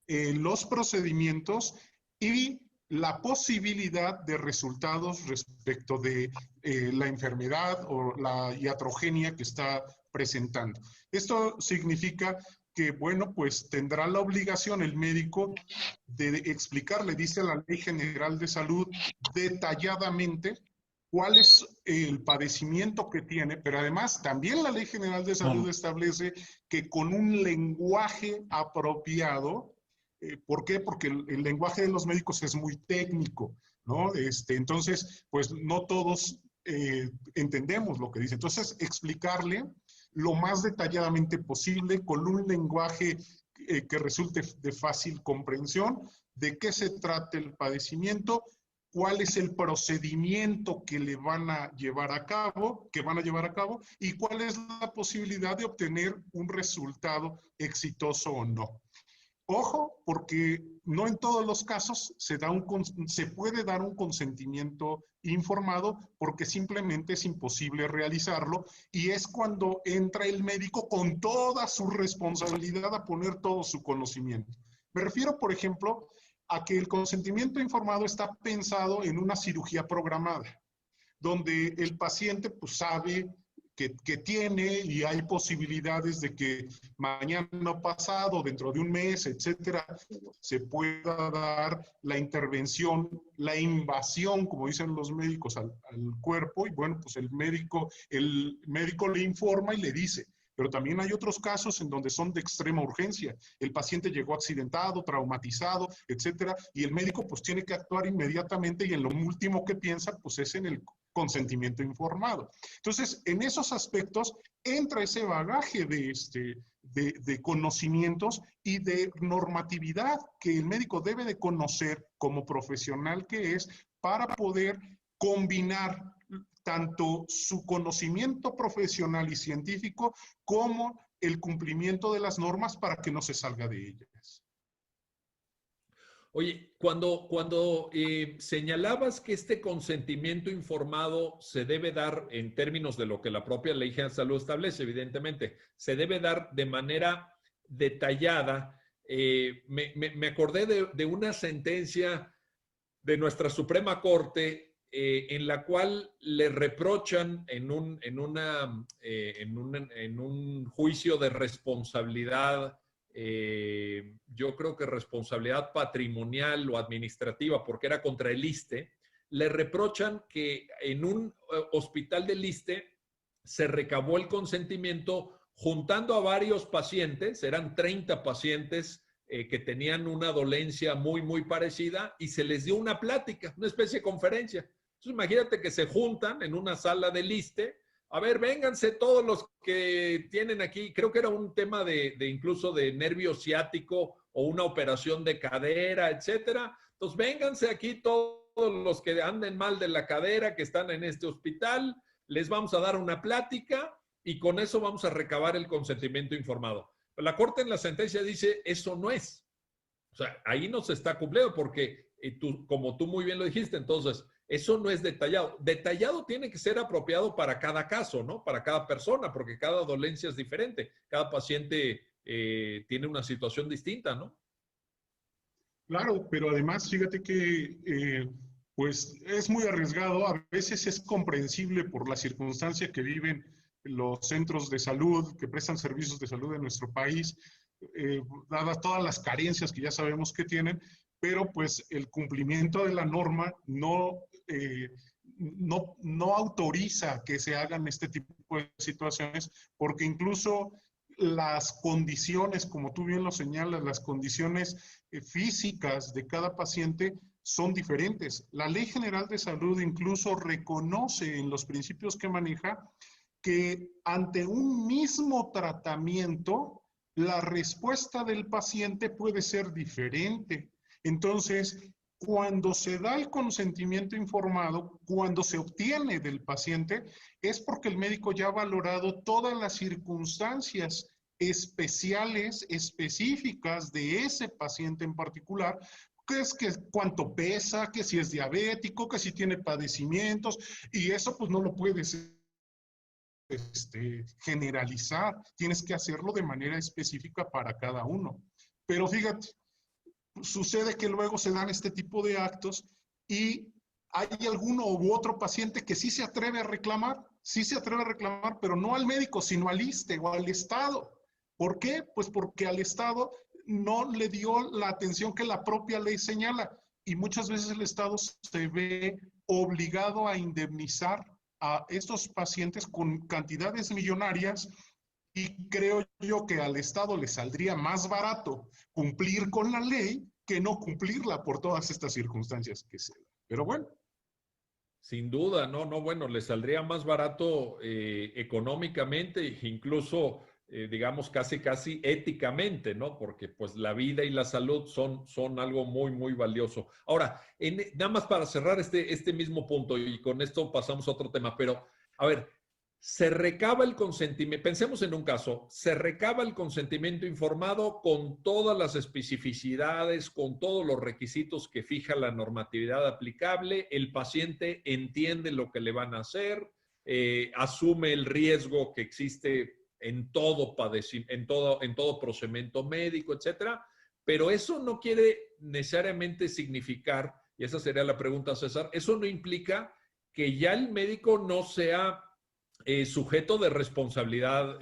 los procedimientos y la posibilidad de resultados respecto de la enfermedad o la iatrogenia que está presentando. Esto significa que, bueno, pues tendrá la obligación el médico de explicarle, dice la Ley General de Salud, detalladamente cuál es el padecimiento que tiene, pero además también la Ley General de Salud establece que con un lenguaje apropiado. ¿Por qué? Porque el lenguaje de los médicos es muy técnico. ¿no? Entonces, pues no todos entendemos lo que dice. Entonces, explicarle lo más detalladamente posible con un lenguaje que resulte de fácil comprensión, de qué se trata el padecimiento, cuál es el procedimiento que le van a llevar a cabo, y cuál es la posibilidad de obtener un resultado exitoso o no. Ojo, porque no en todos los casos se puede dar un consentimiento informado porque simplemente es imposible realizarlo, y es cuando entra el médico con toda su responsabilidad a poner todo su conocimiento. Me refiero, por ejemplo, a que el consentimiento informado está pensado en una cirugía programada, donde el paciente pues sabe que tiene y hay posibilidades de que mañana pasado, dentro de un mes, etcétera, se pueda dar la intervención, la invasión, como dicen los médicos, al cuerpo, y bueno, pues el médico le informa y le dice. Pero también hay otros casos en donde son de extrema urgencia. El paciente llegó accidentado, traumatizado, etcétera, y el médico pues tiene que actuar inmediatamente, y en lo último que piensa pues es en el consentimiento informado. Entonces, en esos aspectos entra ese bagaje de conocimientos y de normatividad que el médico debe de conocer como profesional que es, para poder combinar tanto su conocimiento profesional y científico como el cumplimiento de las normas para que no se salga de ellas. Oye, cuando señalabas que este consentimiento informado se debe dar en términos de lo que la propia Ley General de Salud establece, evidentemente, se debe dar de manera detallada. Me acordé de una sentencia de nuestra Suprema Corte en la cual le reprochan en un juicio de responsabilidad, yo creo que responsabilidad patrimonial o administrativa, porque era contra el ISSSTE, le reprochan que en un hospital del ISSSTE se recabó el consentimiento juntando a varios pacientes, eran 30 pacientes que tenían una dolencia muy, muy parecida, y se les dio una plática, una especie de conferencia. Entonces imagínate que se juntan en una sala del ISSSTE. A ver, vénganse todos los que tienen aquí, creo que era un tema de incluso de nervio ciático o una operación de cadera, etcétera. Entonces, vénganse aquí todos los que anden mal de la cadera, que están en este hospital, les vamos a dar una plática y con eso vamos a recabar el consentimiento informado. La Corte en la sentencia dice, eso no es. O sea, ahí no se está cumpliendo porque, como tú muy bien lo dijiste, entonces, eso no es detallado. Detallado tiene que ser apropiado para cada caso, ¿no? Para cada persona, porque cada dolencia es diferente. Cada paciente tiene una situación distinta, ¿no? Claro, pero además, fíjate que pues es muy arriesgado. A veces es comprensible por la circunstancia que viven los centros de salud, que prestan servicios de salud en nuestro país, dadas todas las carencias que ya sabemos que tienen, pero pues el cumplimiento de la norma no autoriza que se hagan este tipo de situaciones, porque incluso las condiciones, como tú bien lo señalas, las condiciones físicas de cada paciente son diferentes. La Ley General de Salud incluso reconoce en los principios que maneja que ante un mismo tratamiento, la respuesta del paciente puede ser diferente. Entonces, cuando se da el consentimiento informado, cuando se obtiene del paciente, es porque el médico ya ha valorado todas las circunstancias especiales, específicas de ese paciente en particular, que es que cuánto pesa, que si es diabético, que si tiene padecimientos, y eso pues no lo puedes generalizar, tienes que hacerlo de manera específica para cada uno. Pero fíjate, sucede que luego se dan este tipo de actos y hay alguno u otro paciente que sí se atreve a reclamar, pero no al médico, sino al ISSSTE o al Estado. ¿Por qué? Pues porque al Estado no le dio la atención que la propia ley señala, y muchas veces el Estado se ve obligado a indemnizar a estos pacientes con cantidades millonarias, y creo yo que al Estado le saldría más barato cumplir con la ley que no cumplirla por todas estas circunstancias que se dan. Pero bueno. Sin duda, bueno, le saldría más barato económicamente, incluso, digamos, casi éticamente, ¿no? Porque pues la vida y la salud son algo muy valioso. Ahora, nada más para cerrar este mismo punto y con esto pasamos a otro tema, pero a ver, se recaba el consentimiento, pensemos en un caso, se recaba el consentimiento informado con todas las especificidades, con todos los requisitos que fija la normatividad aplicable, el paciente entiende lo que le van a hacer, asume el riesgo que existe en todo procedimiento médico, etcétera, pero eso no quiere necesariamente significar, y esa sería la pregunta, César, eso no implica que ya el médico no sea sujeto de responsabilidad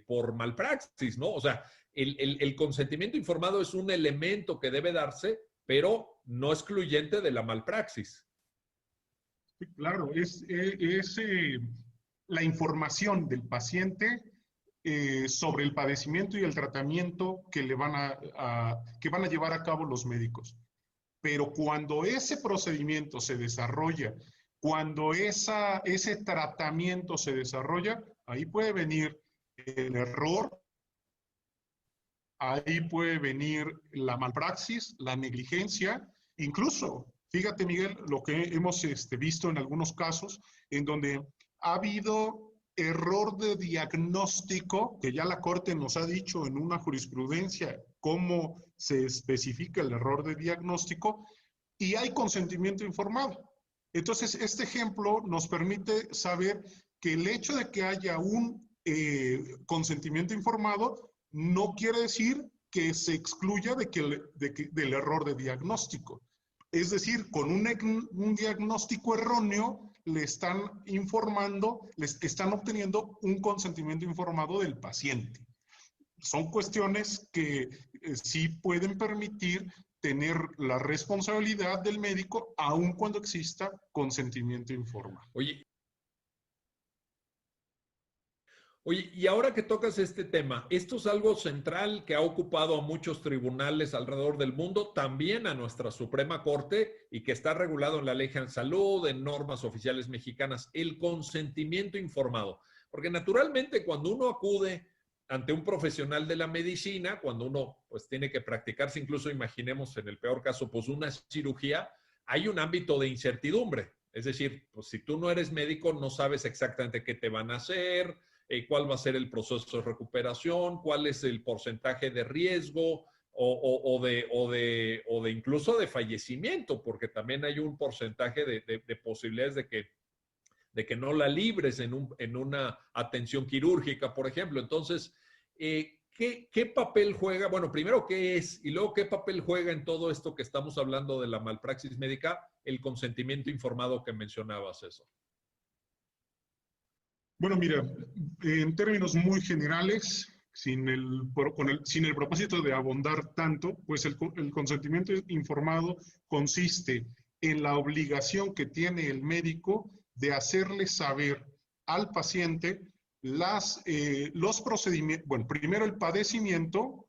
por malpraxis, ¿no? O sea, el consentimiento informado es un elemento que debe darse, pero no excluyente de la malpraxis. Sí, claro, es la información del paciente sobre el padecimiento y el tratamiento que que van a llevar a cabo los médicos. Pero cuando ese procedimiento se desarrolla, cuando ese tratamiento se desarrolla, ahí puede venir el error, ahí puede venir la malpraxis, la negligencia, incluso, fíjate Miguel, lo que hemos visto en algunos casos en donde ha habido error de diagnóstico, que ya la Corte nos ha dicho en una jurisprudencia cómo se especifica el error de diagnóstico, y hay consentimiento informado. Entonces, este ejemplo nos permite saber que el hecho de que haya un consentimiento informado no quiere decir que se excluya del error de diagnóstico. Es decir, con un diagnóstico erróneo le están informando, les están obteniendo un consentimiento informado del paciente. Son cuestiones que sí pueden permitir tener la responsabilidad del médico aun cuando exista consentimiento informado. Oye, y ahora que tocas este tema, esto es algo central que ha ocupado a muchos tribunales alrededor del mundo, también a nuestra Suprema Corte, y que está regulado en la Ley General de Salud, en normas oficiales mexicanas, el consentimiento informado. Porque naturalmente cuando uno acude ante un profesional de la medicina, cuando uno pues tiene que practicarse, incluso imaginemos en el peor caso, pues una cirugía, hay un ámbito de incertidumbre. Es decir, pues si tú no eres médico, no sabes exactamente qué te van a hacer, cuál va a ser el proceso de recuperación, cuál es el porcentaje de riesgo o de incluso de fallecimiento, porque también hay un porcentaje de posibilidades de que no la libres en una atención quirúrgica, por ejemplo. Entonces, ¿qué papel juega? Bueno, primero, ¿qué es? Y luego, ¿qué papel juega en todo esto que estamos hablando de la malpraxis médica? El consentimiento informado que mencionabas, eso. Bueno, mira, en términos muy generales, sin el propósito de abundar tanto, pues el consentimiento informado consiste en la obligación que tiene el médico de hacerle saber al paciente los procedimientos, bueno, primero el padecimiento,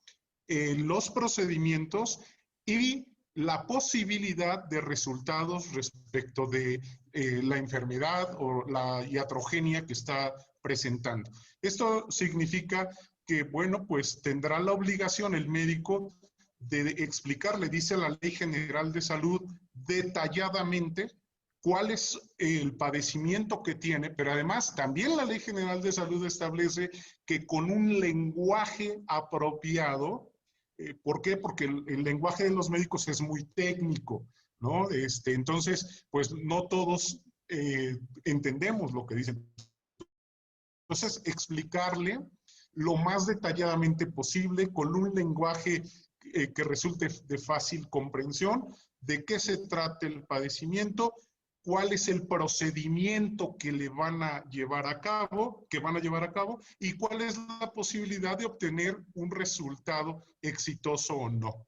los procedimientos y la posibilidad de resultados respecto de la enfermedad o la iatrogenia que está presentando. Esto significa que, bueno, pues tendrá la obligación el médico de explicarle, dice la Ley General de Salud, detalladamente cuál es el padecimiento que tiene, pero además también la Ley General de Salud establece que con un lenguaje apropiado. ¿Por qué? Porque el lenguaje de los médicos es muy técnico, ¿no? Entonces, pues no todos entendemos lo que dicen. Entonces, explicarle lo más detalladamente posible con un lenguaje que resulte de fácil comprensión de qué se trata el padecimiento, cuál es el procedimiento que le van a llevar a cabo, y cuál es la posibilidad de obtener un resultado exitoso o no.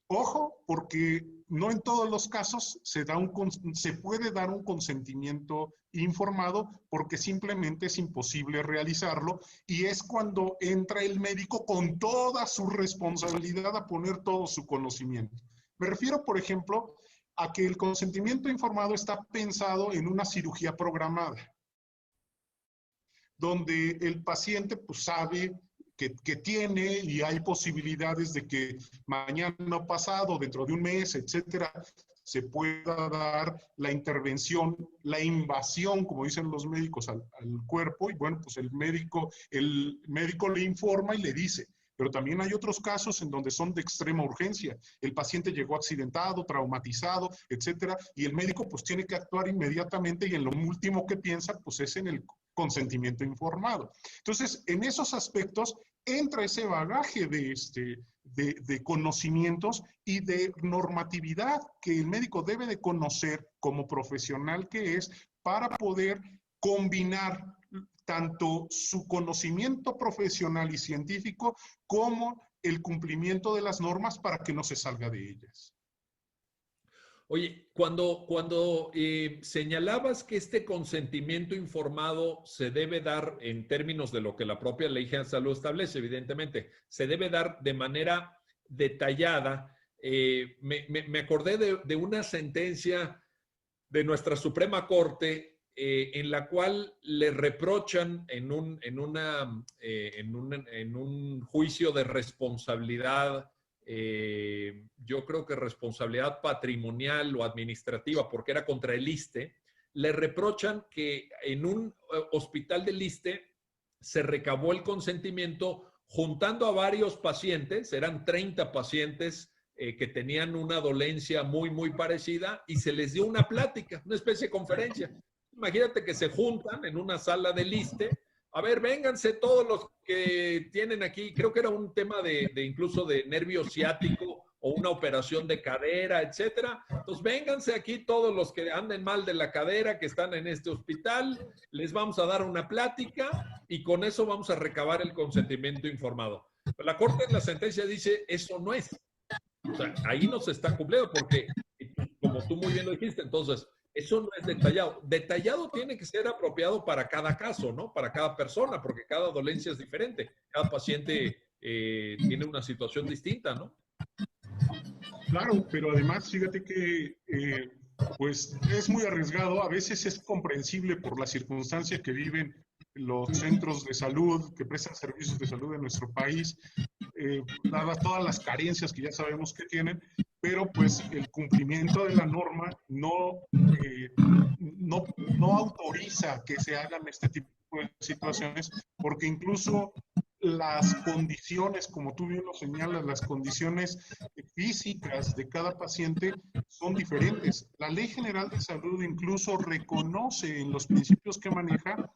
Ojo, porque no en todos los casos se puede dar un consentimiento informado porque simplemente es imposible realizarlo, y es cuando entra el médico con toda su responsabilidad a poner todo su conocimiento. Me refiero, por ejemplo, a que el consentimiento informado está pensado en una cirugía programada, donde el paciente pues sabe que tiene y hay posibilidades de que mañana o pasado, dentro de un mes, etcétera, se pueda dar la intervención, la invasión, como dicen los médicos, al cuerpo. Y bueno, pues el médico le informa y le dice. Pero también hay otros casos en donde son de extrema urgencia. El paciente llegó accidentado, traumatizado, etcétera, y el médico pues tiene que actuar inmediatamente, y en lo último que piensa pues es en el consentimiento informado. Entonces, en esos aspectos entra ese bagaje de conocimientos y de normatividad que el médico debe de conocer como profesional que es, para poder combinar tanto su conocimiento profesional y científico como el cumplimiento de las normas para que no se salga de ellas. Oye, cuando señalabas que este consentimiento informado se debe dar en términos de lo que la propia Ley General de Salud establece, evidentemente, se debe dar de manera detallada, me acordé de una sentencia de nuestra Suprema Corte en la cual le reprochan en un juicio de responsabilidad, yo creo que responsabilidad patrimonial o administrativa, porque era contra el ISSSTE, le reprochan que en un hospital del ISSSTE se recabó el consentimiento juntando a varios pacientes, eran 30 pacientes que tenían una dolencia muy, muy parecida, y se les dio una plática, una especie de conferencia. Imagínate que se juntan en una sala del ISSSTE. A ver, vénganse todos los que tienen aquí, creo que era un tema de incluso de nervio ciático o una operación de cadera, etcétera. Entonces, vénganse aquí todos los que anden mal de la cadera, que están en este hospital, les vamos a dar una plática y con eso vamos a recabar el consentimiento informado. Pero la Corte en la sentencia dice, eso no es. O sea, ahí no se está cumpliendo porque, como tú muy bien lo dijiste, entonces, eso no es detallado. Detallado tiene que ser apropiado para cada caso, ¿no? Para cada persona, porque cada dolencia es diferente. Cada paciente tiene una situación distinta, ¿no? Claro, pero además, fíjate que pues es muy arriesgado. A veces es comprensible por la circunstancia que viven los centros de salud que prestan servicios de salud en nuestro país, dadas todas las carencias que ya sabemos que tienen, pero pues el cumplimiento de la norma no autoriza que se hagan este tipo de situaciones, porque incluso las condiciones, como tú bien lo señalas, las condiciones físicas de cada paciente son diferentes. La Ley General de Salud incluso reconoce en los principios que maneja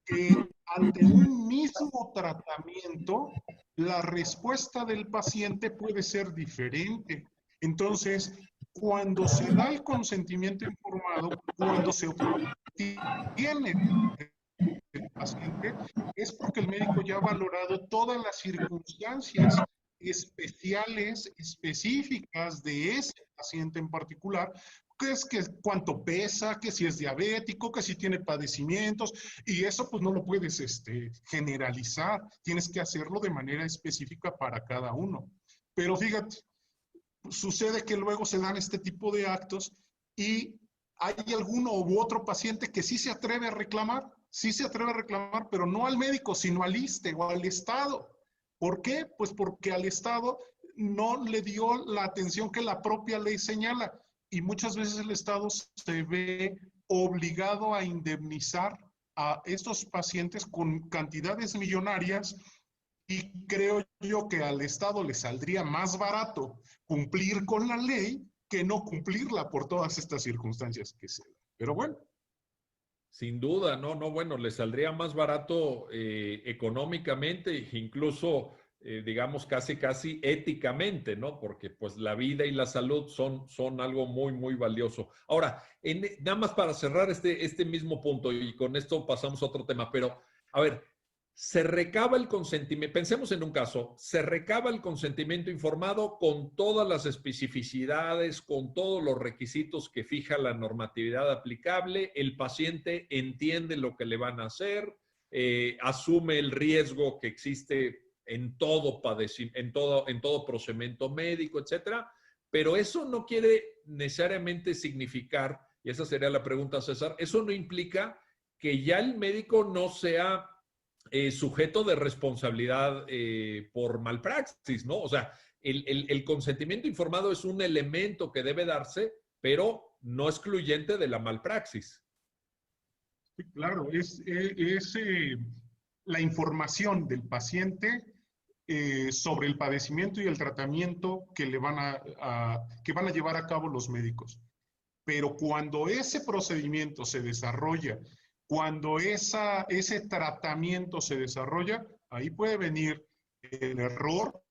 que ante un mismo tratamiento, la respuesta del paciente puede ser diferente. Entonces, cuando se da el consentimiento informado, cuando se obtiene el paciente, es porque el médico ya ha valorado todas las circunstancias especiales, específicas de ese paciente en particular, que es que cuánto pesa, que si es diabético, que si tiene padecimientos, y eso pues no lo puedes generalizar, tienes que hacerlo de manera específica para cada uno. Pero fíjate, sucede que luego se dan este tipo de actos y hay alguno u otro paciente que sí se atreve a reclamar, pero no al médico, sino al ISSSTE o al Estado. ¿Por qué? Pues porque al Estado no le dio la atención que la propia ley señala, y muchas veces el Estado se ve obligado a indemnizar a estos pacientes con cantidades millonarias, y creo yo que al Estado le saldría más barato cumplir con la ley que no cumplirla por todas estas circunstancias que se dan. Pero bueno. Sin duda, bueno, le saldría más barato económicamente, incluso, digamos, casi éticamente, ¿no? Porque pues la vida y la salud son algo muy, muy valioso. Ahora, nada más para cerrar este mismo punto, y con esto pasamos a otro tema, pero a ver, se recaba el consentimiento, pensemos en un caso, se recaba el consentimiento informado con todas las especificidades, con todos los requisitos que fija la normatividad aplicable, el paciente entiende lo que le van a hacer, asume el riesgo que existe en todo procedimiento médico, etcétera, pero eso no quiere necesariamente significar, y esa sería la pregunta, César, eso no implica que ya el médico no sea sujeto de responsabilidad por malpraxis, ¿no? O sea, el consentimiento informado es un elemento que debe darse, pero no excluyente de la malpraxis. Sí, claro, es la información del paciente sobre el padecimiento y el tratamiento que le que van a llevar a cabo los médicos. Pero cuando ese procedimiento se desarrolla, cuando ese tratamiento se desarrolla, ahí puede venir el error,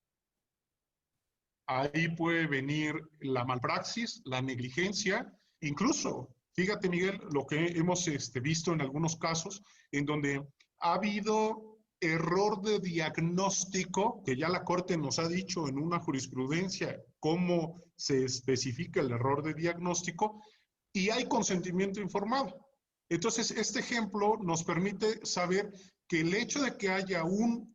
ahí puede venir la malpraxis, la negligencia, incluso, fíjate Miguel, lo que hemos visto en algunos casos en donde ha habido error de diagnóstico, que ya la Corte nos ha dicho en una jurisprudencia cómo se especifica el error de diagnóstico, y hay consentimiento informado. Entonces, este ejemplo nos permite saber que el hecho de que haya un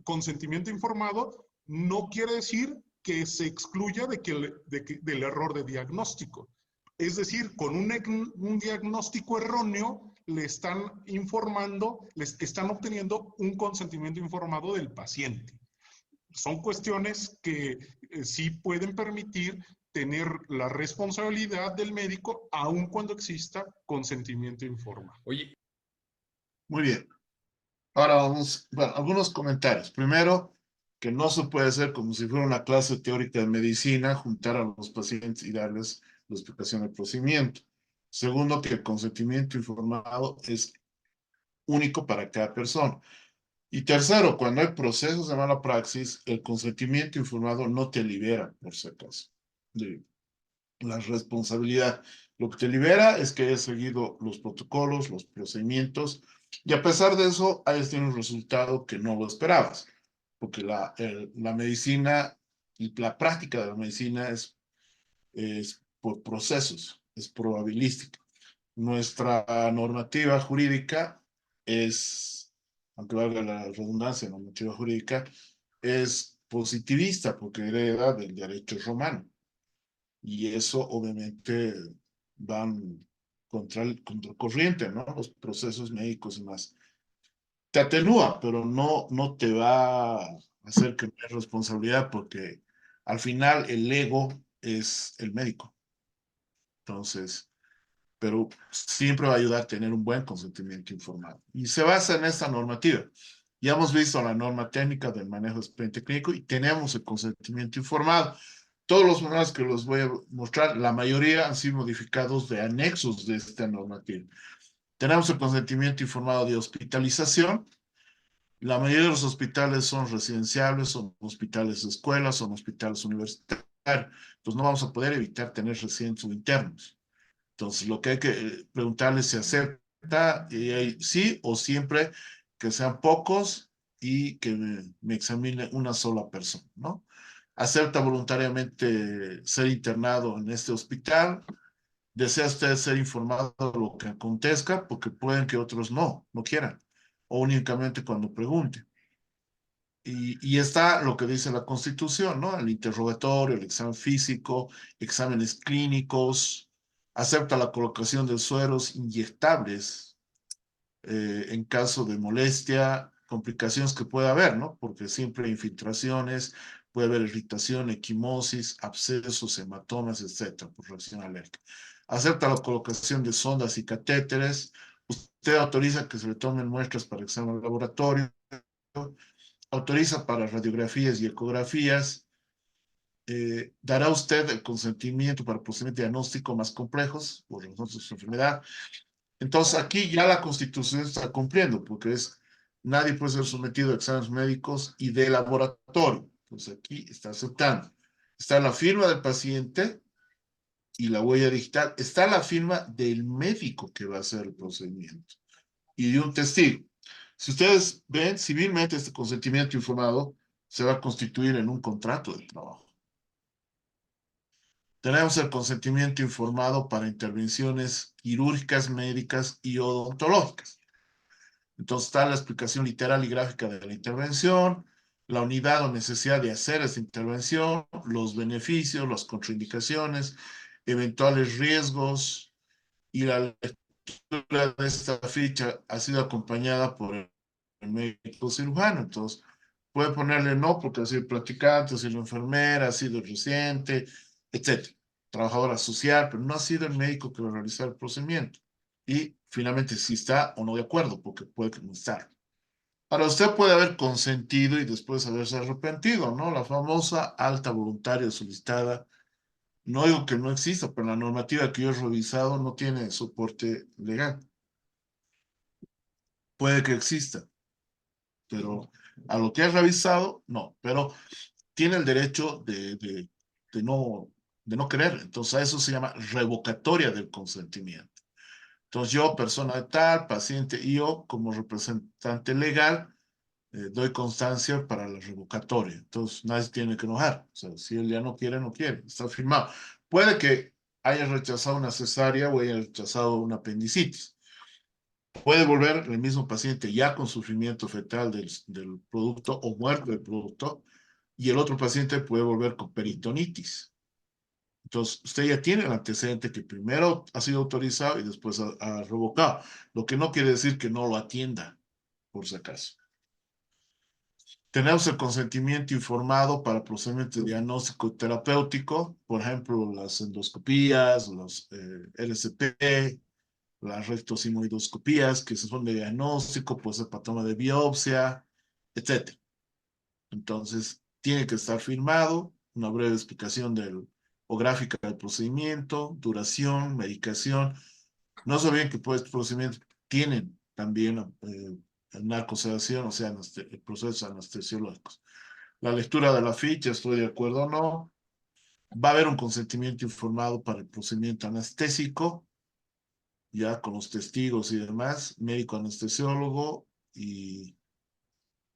consentimiento informado no quiere decir que se excluya del error de diagnóstico. Es decir, con un diagnóstico erróneo le están informando, les están obteniendo un consentimiento informado del paciente. Son cuestiones que sí pueden permitir tener la responsabilidad del médico aun cuando exista consentimiento informado. Oye. Muy bien. Ahora vamos, bueno, algunos comentarios. Primero, que no se puede hacer como si fuera una clase teórica de medicina, juntar a los pacientes y darles la explicación del procedimiento. Segundo, que el consentimiento informado es único para cada persona. Y tercero, cuando hay procesos de mala praxis, el consentimiento informado no te libera, por si acaso, de la responsabilidad. Lo que te libera es que hayas seguido los protocolos, los procedimientos, y a pesar de eso, hayas tenido un resultado que no lo esperabas, porque la medicina y la práctica de la medicina es por procesos, es probabilística. Nuestra normativa jurídica es, aunque valga la redundancia, normativa jurídica, es positivista porque hereda del derecho romano. Y eso obviamente van contra el corriente, ¿no? Los procesos médicos y más. Te atenúa, pero no te va a hacer que no hay responsabilidad porque al final el ego es el médico. Entonces, pero siempre va a ayudar a tener un buen consentimiento informado. Y se basa en esta normativa. Ya hemos visto la norma técnica del manejo de expediente clínico y tenemos el consentimiento informado. Todos los manuales que los voy a mostrar, la mayoría han sido modificados de anexos de esta normativa. Tenemos el consentimiento informado de hospitalización. La mayoría de los hospitales son residenciales, son hospitales de escuelas, son hospitales universitarios. Entonces no vamos a poder evitar tener residentes o internos. Entonces lo que hay que preguntarles si acepta sí o siempre que sean pocos y que me examine una sola persona, ¿no? Acepta voluntariamente ser internado en este hospital. ¿Desea usted ser informado de lo que acontezca? Porque pueden que otros no quieran, o únicamente cuando pregunte. Y está lo que dice la Constitución, ¿no? El interrogatorio, el examen físico, exámenes clínicos, acepta la colocación de sueros inyectables en caso de molestia, complicaciones que pueda haber, ¿no? Porque siempre hay infiltraciones, puede haber irritación, equimosis, abscesos, hematomas, etcétera, por reacción alérgica. Acepta la colocación de sondas y catéteres. Usted autoriza que se le tomen muestras para examen de laboratorio. Autoriza para radiografías y ecografías. Dará usted el consentimiento para procedimientos diagnósticos más complejos por razones de su enfermedad. Entonces aquí ya la Constitución está cumpliendo, porque nadie puede ser sometido a exámenes médicos y de laboratorio. Entonces aquí está aceptando. Está la firma del paciente y la huella digital. Está la firma del médico que va a hacer el procedimiento y de un testigo. Si ustedes ven, civilmente este consentimiento informado se va a constituir en un contrato de trabajo. Tenemos el consentimiento informado para intervenciones quirúrgicas, médicas y odontológicas. Entonces está la explicación literal y gráfica de la intervención, la unidad o necesidad de hacer esta intervención, los beneficios, las contraindicaciones, eventuales riesgos, y la lectura de esta ficha ha sido acompañada por el médico cirujano. Entonces, puede ponerle no porque ha sido practicante, ha sido enfermera, ha sido reciente, etcétera. Trabajadora social, pero no ha sido el médico que va a realizar el procedimiento. Y finalmente, si está o no de acuerdo, porque puede no estar. Ahora, usted puede haber consentido y después haberse arrepentido, ¿no? La famosa alta voluntaria solicitada. No digo que no exista, pero la normativa que yo he revisado no tiene soporte legal. Puede que exista, pero a lo que he revisado, no. Pero tiene el derecho de no querer. Entonces, a eso se llama revocatoria del consentimiento. Entonces, yo, persona de tal, paciente, y yo, como representante legal, doy constancia para la revocatoria. Entonces, nadie se tiene que enojar. O sea, si él ya no quiere, no quiere. Está firmado. Puede que haya rechazado una cesárea o haya rechazado una apendicitis. Puede volver el mismo paciente ya con sufrimiento fetal del producto o muerte del producto, y el otro paciente puede volver con peritonitis. Entonces, usted ya tiene el antecedente que primero ha sido autorizado y después ha revocado, lo que no quiere decir que no lo atienda, por si acaso. Tenemos el consentimiento informado para procedimientos de diagnóstico terapéutico, por ejemplo, las endoscopías, los LCP, las rectosimoidoscopías, que son de diagnóstico, puede ser para toma de biopsia, etc. Entonces, tiene que estar firmado, una breve explicación o gráfica del procedimiento, duración, medicación. No se olviden que pues, estos procedimientos tienen también narcosedación, o sea, procesos anestesiológicos. La lectura de la ficha, estoy de acuerdo o no. Va a haber un consentimiento informado para el procedimiento anestésico, ya con los testigos y demás, médico anestesiólogo, y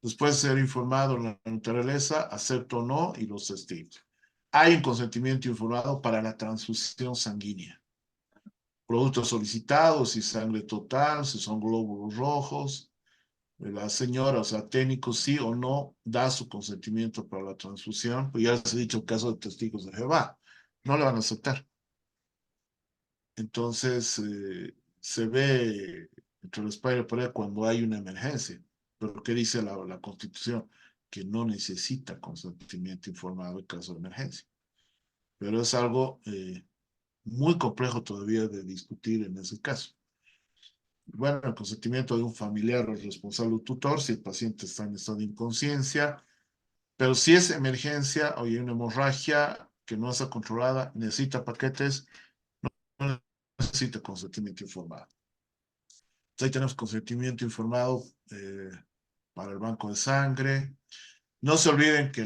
después de ser informado en la naturaleza, acepto o no, y los testigos. Hay un consentimiento informado para la transfusión sanguínea. Productos solicitados, si sangre total, si son glóbulos rojos. La señora, o sea, técnico, sí o no, da su consentimiento para la transfusión. Pues ya les he dicho el caso de testigos de Jehová. No le van a aceptar. Entonces, se ve entre la espalda y la pared cuando hay una emergencia. Pero ¿qué dice la Constitución? Que no necesita consentimiento informado en caso de emergencia. Pero es algo muy complejo todavía de discutir en ese caso. Bueno, el consentimiento de un familiar o responsable o tutor si el paciente está en estado de inconsciencia, pero si es emergencia o hay una hemorragia que no está controlada, necesita paquetes, no necesita consentimiento informado. Entonces, ahí tenemos consentimiento informado para el banco de sangre. No se olviden que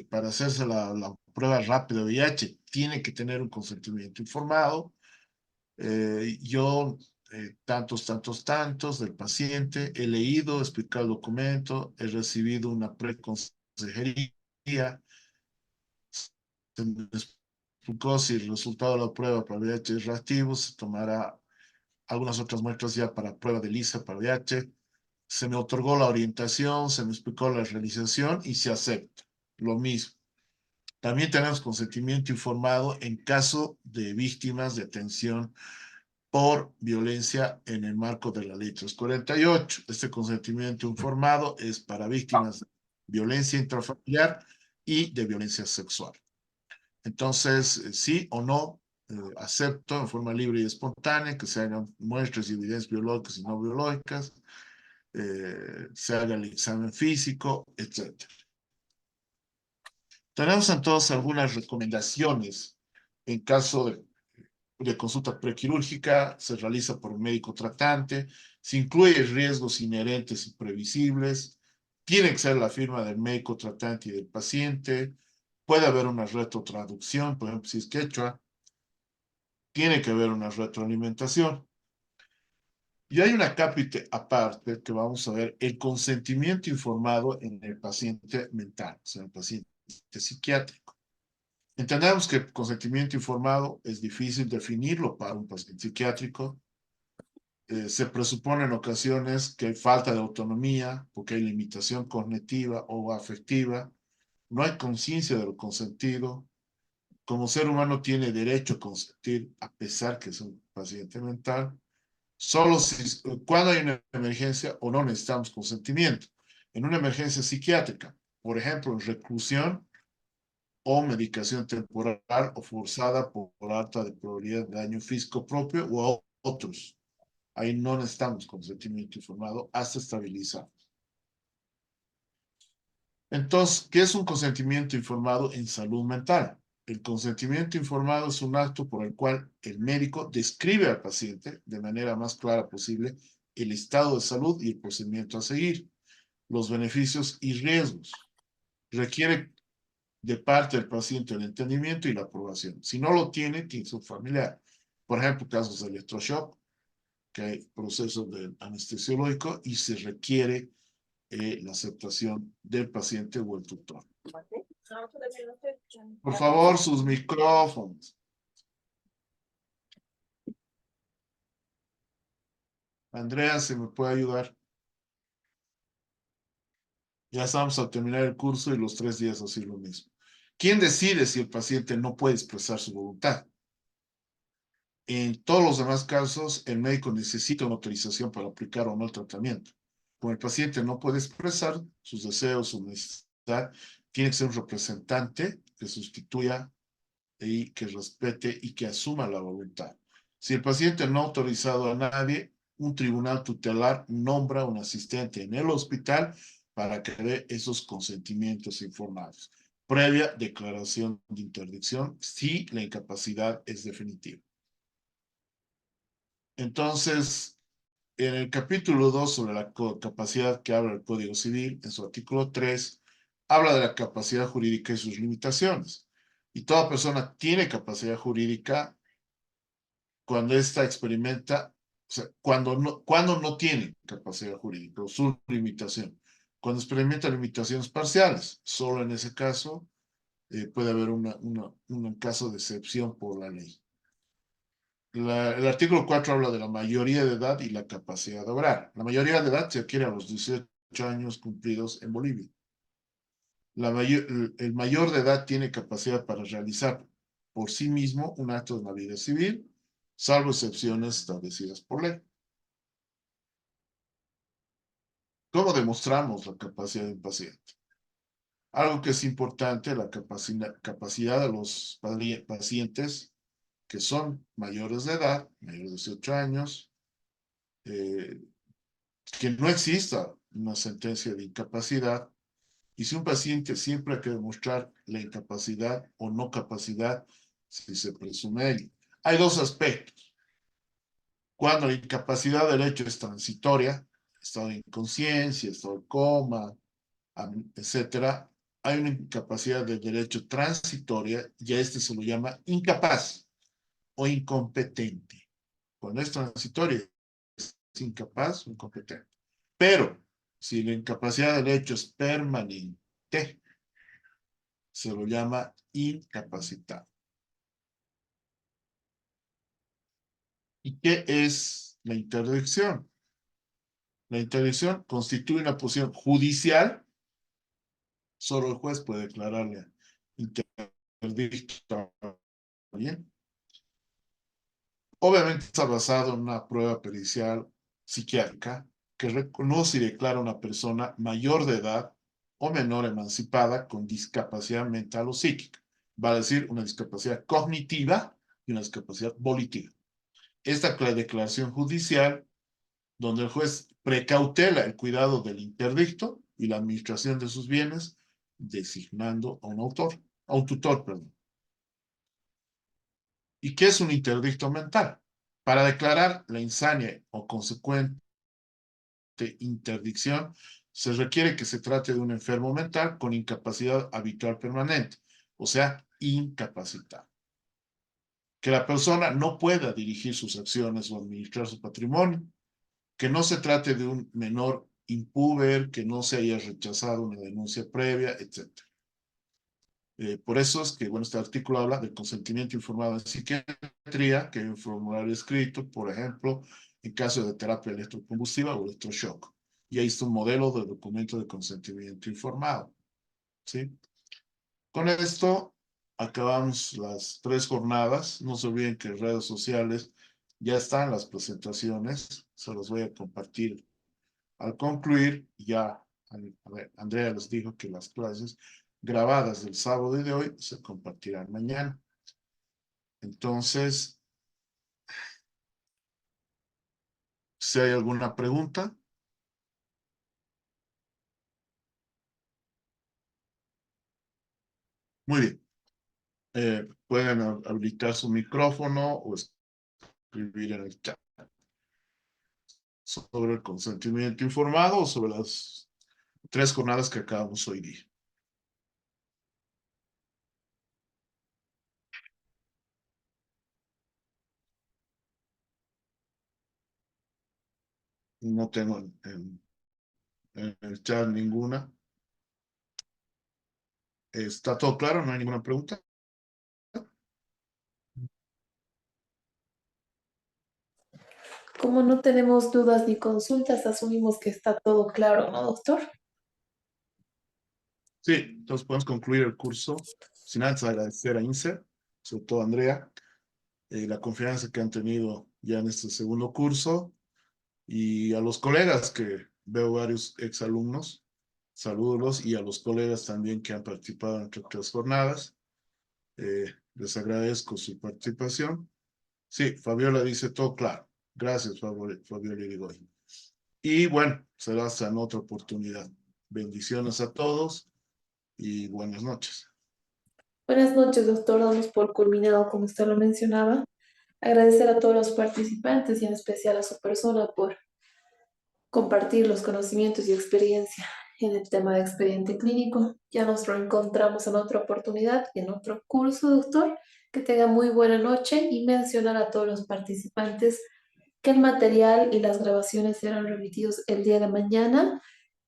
para hacerse la prueba rápida de VIH tiene que tener un consentimiento informado. Yo, tantos del paciente, he leído, he explicado el documento, he recibido una preconsejería, se me explicó si el resultado de la prueba para VIH es reactivo, se tomará algunas otras muestras ya para prueba de lisa para VIH, se me otorgó la orientación, se me explicó la realización y se acepta. Lo mismo. También tenemos consentimiento informado en caso de víctimas de atención por violencia en el marco de la ley 348. Este consentimiento informado es para víctimas de violencia intrafamiliar y de violencia sexual. Entonces, sí o no, acepto en forma libre y espontánea que se hagan muestras y evidencias biológicas y no biológicas, se haga el examen físico, etc. Tenemos entonces algunas recomendaciones en caso de consulta prequirúrgica, se realiza por un médico tratante, se incluye riesgos inherentes y previsibles, tiene que ser la firma del médico tratante y del paciente, puede haber una retrotraducción, por ejemplo, si es quechua, tiene que haber una retroalimentación. Y hay una cápita aparte que vamos a ver, el consentimiento informado en el paciente mental, o sea, el paciente psiquiátrico. Entendemos que el consentimiento informado es difícil definirlo para un paciente psiquiátrico. se presupone en ocasiones que hay falta de autonomía, porque hay limitación cognitiva o afectiva, no hay conciencia de lo consentido. Como ser humano tiene derecho a consentir a pesar que es un paciente mental, solo si, cuando hay una emergencia o no necesitamos consentimiento. En una emergencia psiquiátrica, por ejemplo, en reclusión o medicación temporal o forzada por alta de probabilidad de daño físico propio o a otros. Ahí no necesitamos consentimiento informado hasta estabilizar. Entonces, ¿qué es un consentimiento informado en salud mental? El consentimiento informado es un acto por el cual el médico describe al paciente de manera más clara posible el estado de salud y el procedimiento a seguir, los beneficios y riesgos. Requiere de parte del paciente el entendimiento y la aprobación. Si no lo tiene, tiene su familiar. Por ejemplo, casos de electroshock, que hay procesos de anestesiológico y se requiere la aceptación del paciente o el tutor. Por favor, sus micrófonos. Andrea, ¿se me puede ayudar? Ya estamos a terminar el curso y los 3 días así lo mismo. ¿Quién decide si el paciente no puede expresar su voluntad? En todos los demás casos, el médico necesita una autorización para aplicar o no el tratamiento. Como el paciente no puede expresar sus deseos, su necesidad, tiene que ser un representante que sustituya y que respete y que asuma la voluntad. Si el paciente no ha autorizado a nadie, un tribunal tutelar nombra un asistente en el hospital para que dé esos consentimientos informados, previa declaración de interdicción si la incapacidad es definitiva. Entonces, en el capítulo 2 sobre la capacidad que habla el Código Civil, en su artículo 3, habla de la capacidad jurídica y sus limitaciones. Y toda persona tiene capacidad jurídica cuando ésta experimenta, o sea, cuando no tiene capacidad jurídica o su limitación. Cuando experimenta limitaciones parciales, solo en ese caso puede haber un caso de excepción por la ley. El artículo 4 habla de la mayoría de edad y la capacidad de obrar. La mayoría de edad se adquiere a los 18 años cumplidos en Bolivia. El mayor de edad tiene capacidad para realizar por sí mismo un acto de la vida civil, salvo excepciones establecidas por ley. ¿Cómo demostramos la capacidad de un paciente? Algo que es importante, la capacidad de los pacientes que son mayores de edad, mayores de 18 años, que no exista una sentencia de incapacidad, y si un paciente siempre hay que demostrar la incapacidad o no capacidad, si se presume ello. Hay dos aspectos. Cuando la incapacidad del hecho es transitoria, estado de inconsciencia, estado de coma, etcétera, hay una incapacidad del derecho transitoria y a este se lo llama incapaz o incompetente. Cuando es transitoria, es incapaz o incompetente. Pero si la incapacidad del hecho es permanente, se lo llama incapacitado. ¿Y qué es la interdicción? La interdicción constituye una posición judicial. Solo el juez puede declararle interdicto. ¿Bien? Obviamente está basado en una prueba pericial psiquiátrica que reconoce y declara a una persona mayor de edad o menor emancipada con discapacidad mental o psíquica. Va a decir una discapacidad cognitiva y una discapacidad volitiva. Esta declaración judicial, donde el juez precautela el cuidado del interdicto y la administración de sus bienes, designando a un tutor, perdón. ¿Y qué es un interdicto mental? Para declarar la insania o consecuente interdicción, se requiere que se trate de un enfermo mental con incapacidad habitual permanente, o sea, incapacitado. Que la persona no pueda dirigir sus acciones o administrar su patrimonio, que no se trate de un menor impúber, que no se haya rechazado una denuncia previa, etc. Por eso es que, bueno, este artículo habla del consentimiento informado en psiquiatría, que hay un formulario escrito, por ejemplo, en caso de terapia electroconvulsiva o electroshock. Y ahí está un modelo de documento de consentimiento informado. ¿Sí? Con esto acabamos las 3 jornadas. No se olviden que en redes sociales ya están las presentaciones. Se los voy a compartir al concluir. Ya, a ver, Andrea les dijo que las clases grabadas del sábado y de hoy se compartirán mañana. Entonces, si hay alguna pregunta. Muy bien. Pueden habilitar su micrófono o escribir en el chat sobre el consentimiento informado o sobre las 3 jornadas que acabamos hoy día. No tengo en el chat ninguna. ¿Está todo claro? ¿No hay ninguna pregunta? Como no tenemos dudas ni consultas, asumimos que está todo claro, ¿no, doctor? Sí, entonces podemos concluir el curso. Sin antes agradecer a INSER, sobre todo a Andrea, la confianza que han tenido ya en este segundo curso y a los colegas que veo varios exalumnos, saludos, y a los colegas también que han participado en estas 3 jornadas. Les agradezco su participación. Sí, Fabiola dice todo claro. Gracias, Fabiola Irigoyen. Y bueno, será hasta en otra oportunidad. Bendiciones a todos y buenas noches. Buenas noches, doctor. Damos por culminado, como usted lo mencionaba. Agradecer a todos los participantes y en especial a su persona por compartir los conocimientos y experiencia en el tema de expediente clínico. Ya nos reencontramos en otra oportunidad, en otro curso, doctor. Que tenga muy buena noche y mencionar a todos los participantes que el material y las grabaciones serán remitidos el día de mañana.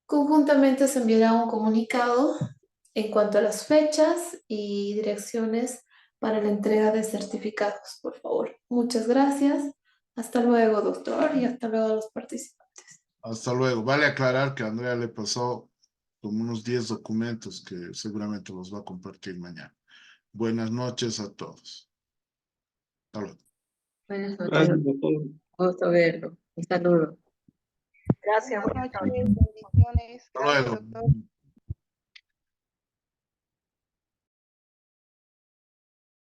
Conjuntamente se enviará un comunicado en cuanto a las fechas y direcciones para la entrega de certificados, por favor. Muchas gracias. Hasta luego, doctor, y hasta luego a los participantes. Hasta luego. Vale aclarar que a Andrea le pasó como unos 10 documentos que seguramente los va a compartir mañana. Buenas noches a todos. Hasta luego. Buenas noches, Gracias, doctor. gusto verlo. Un saludo. Gracias, Buenas buenas noches, noches. bendiciones. Hasta Gracias, luego. doctor.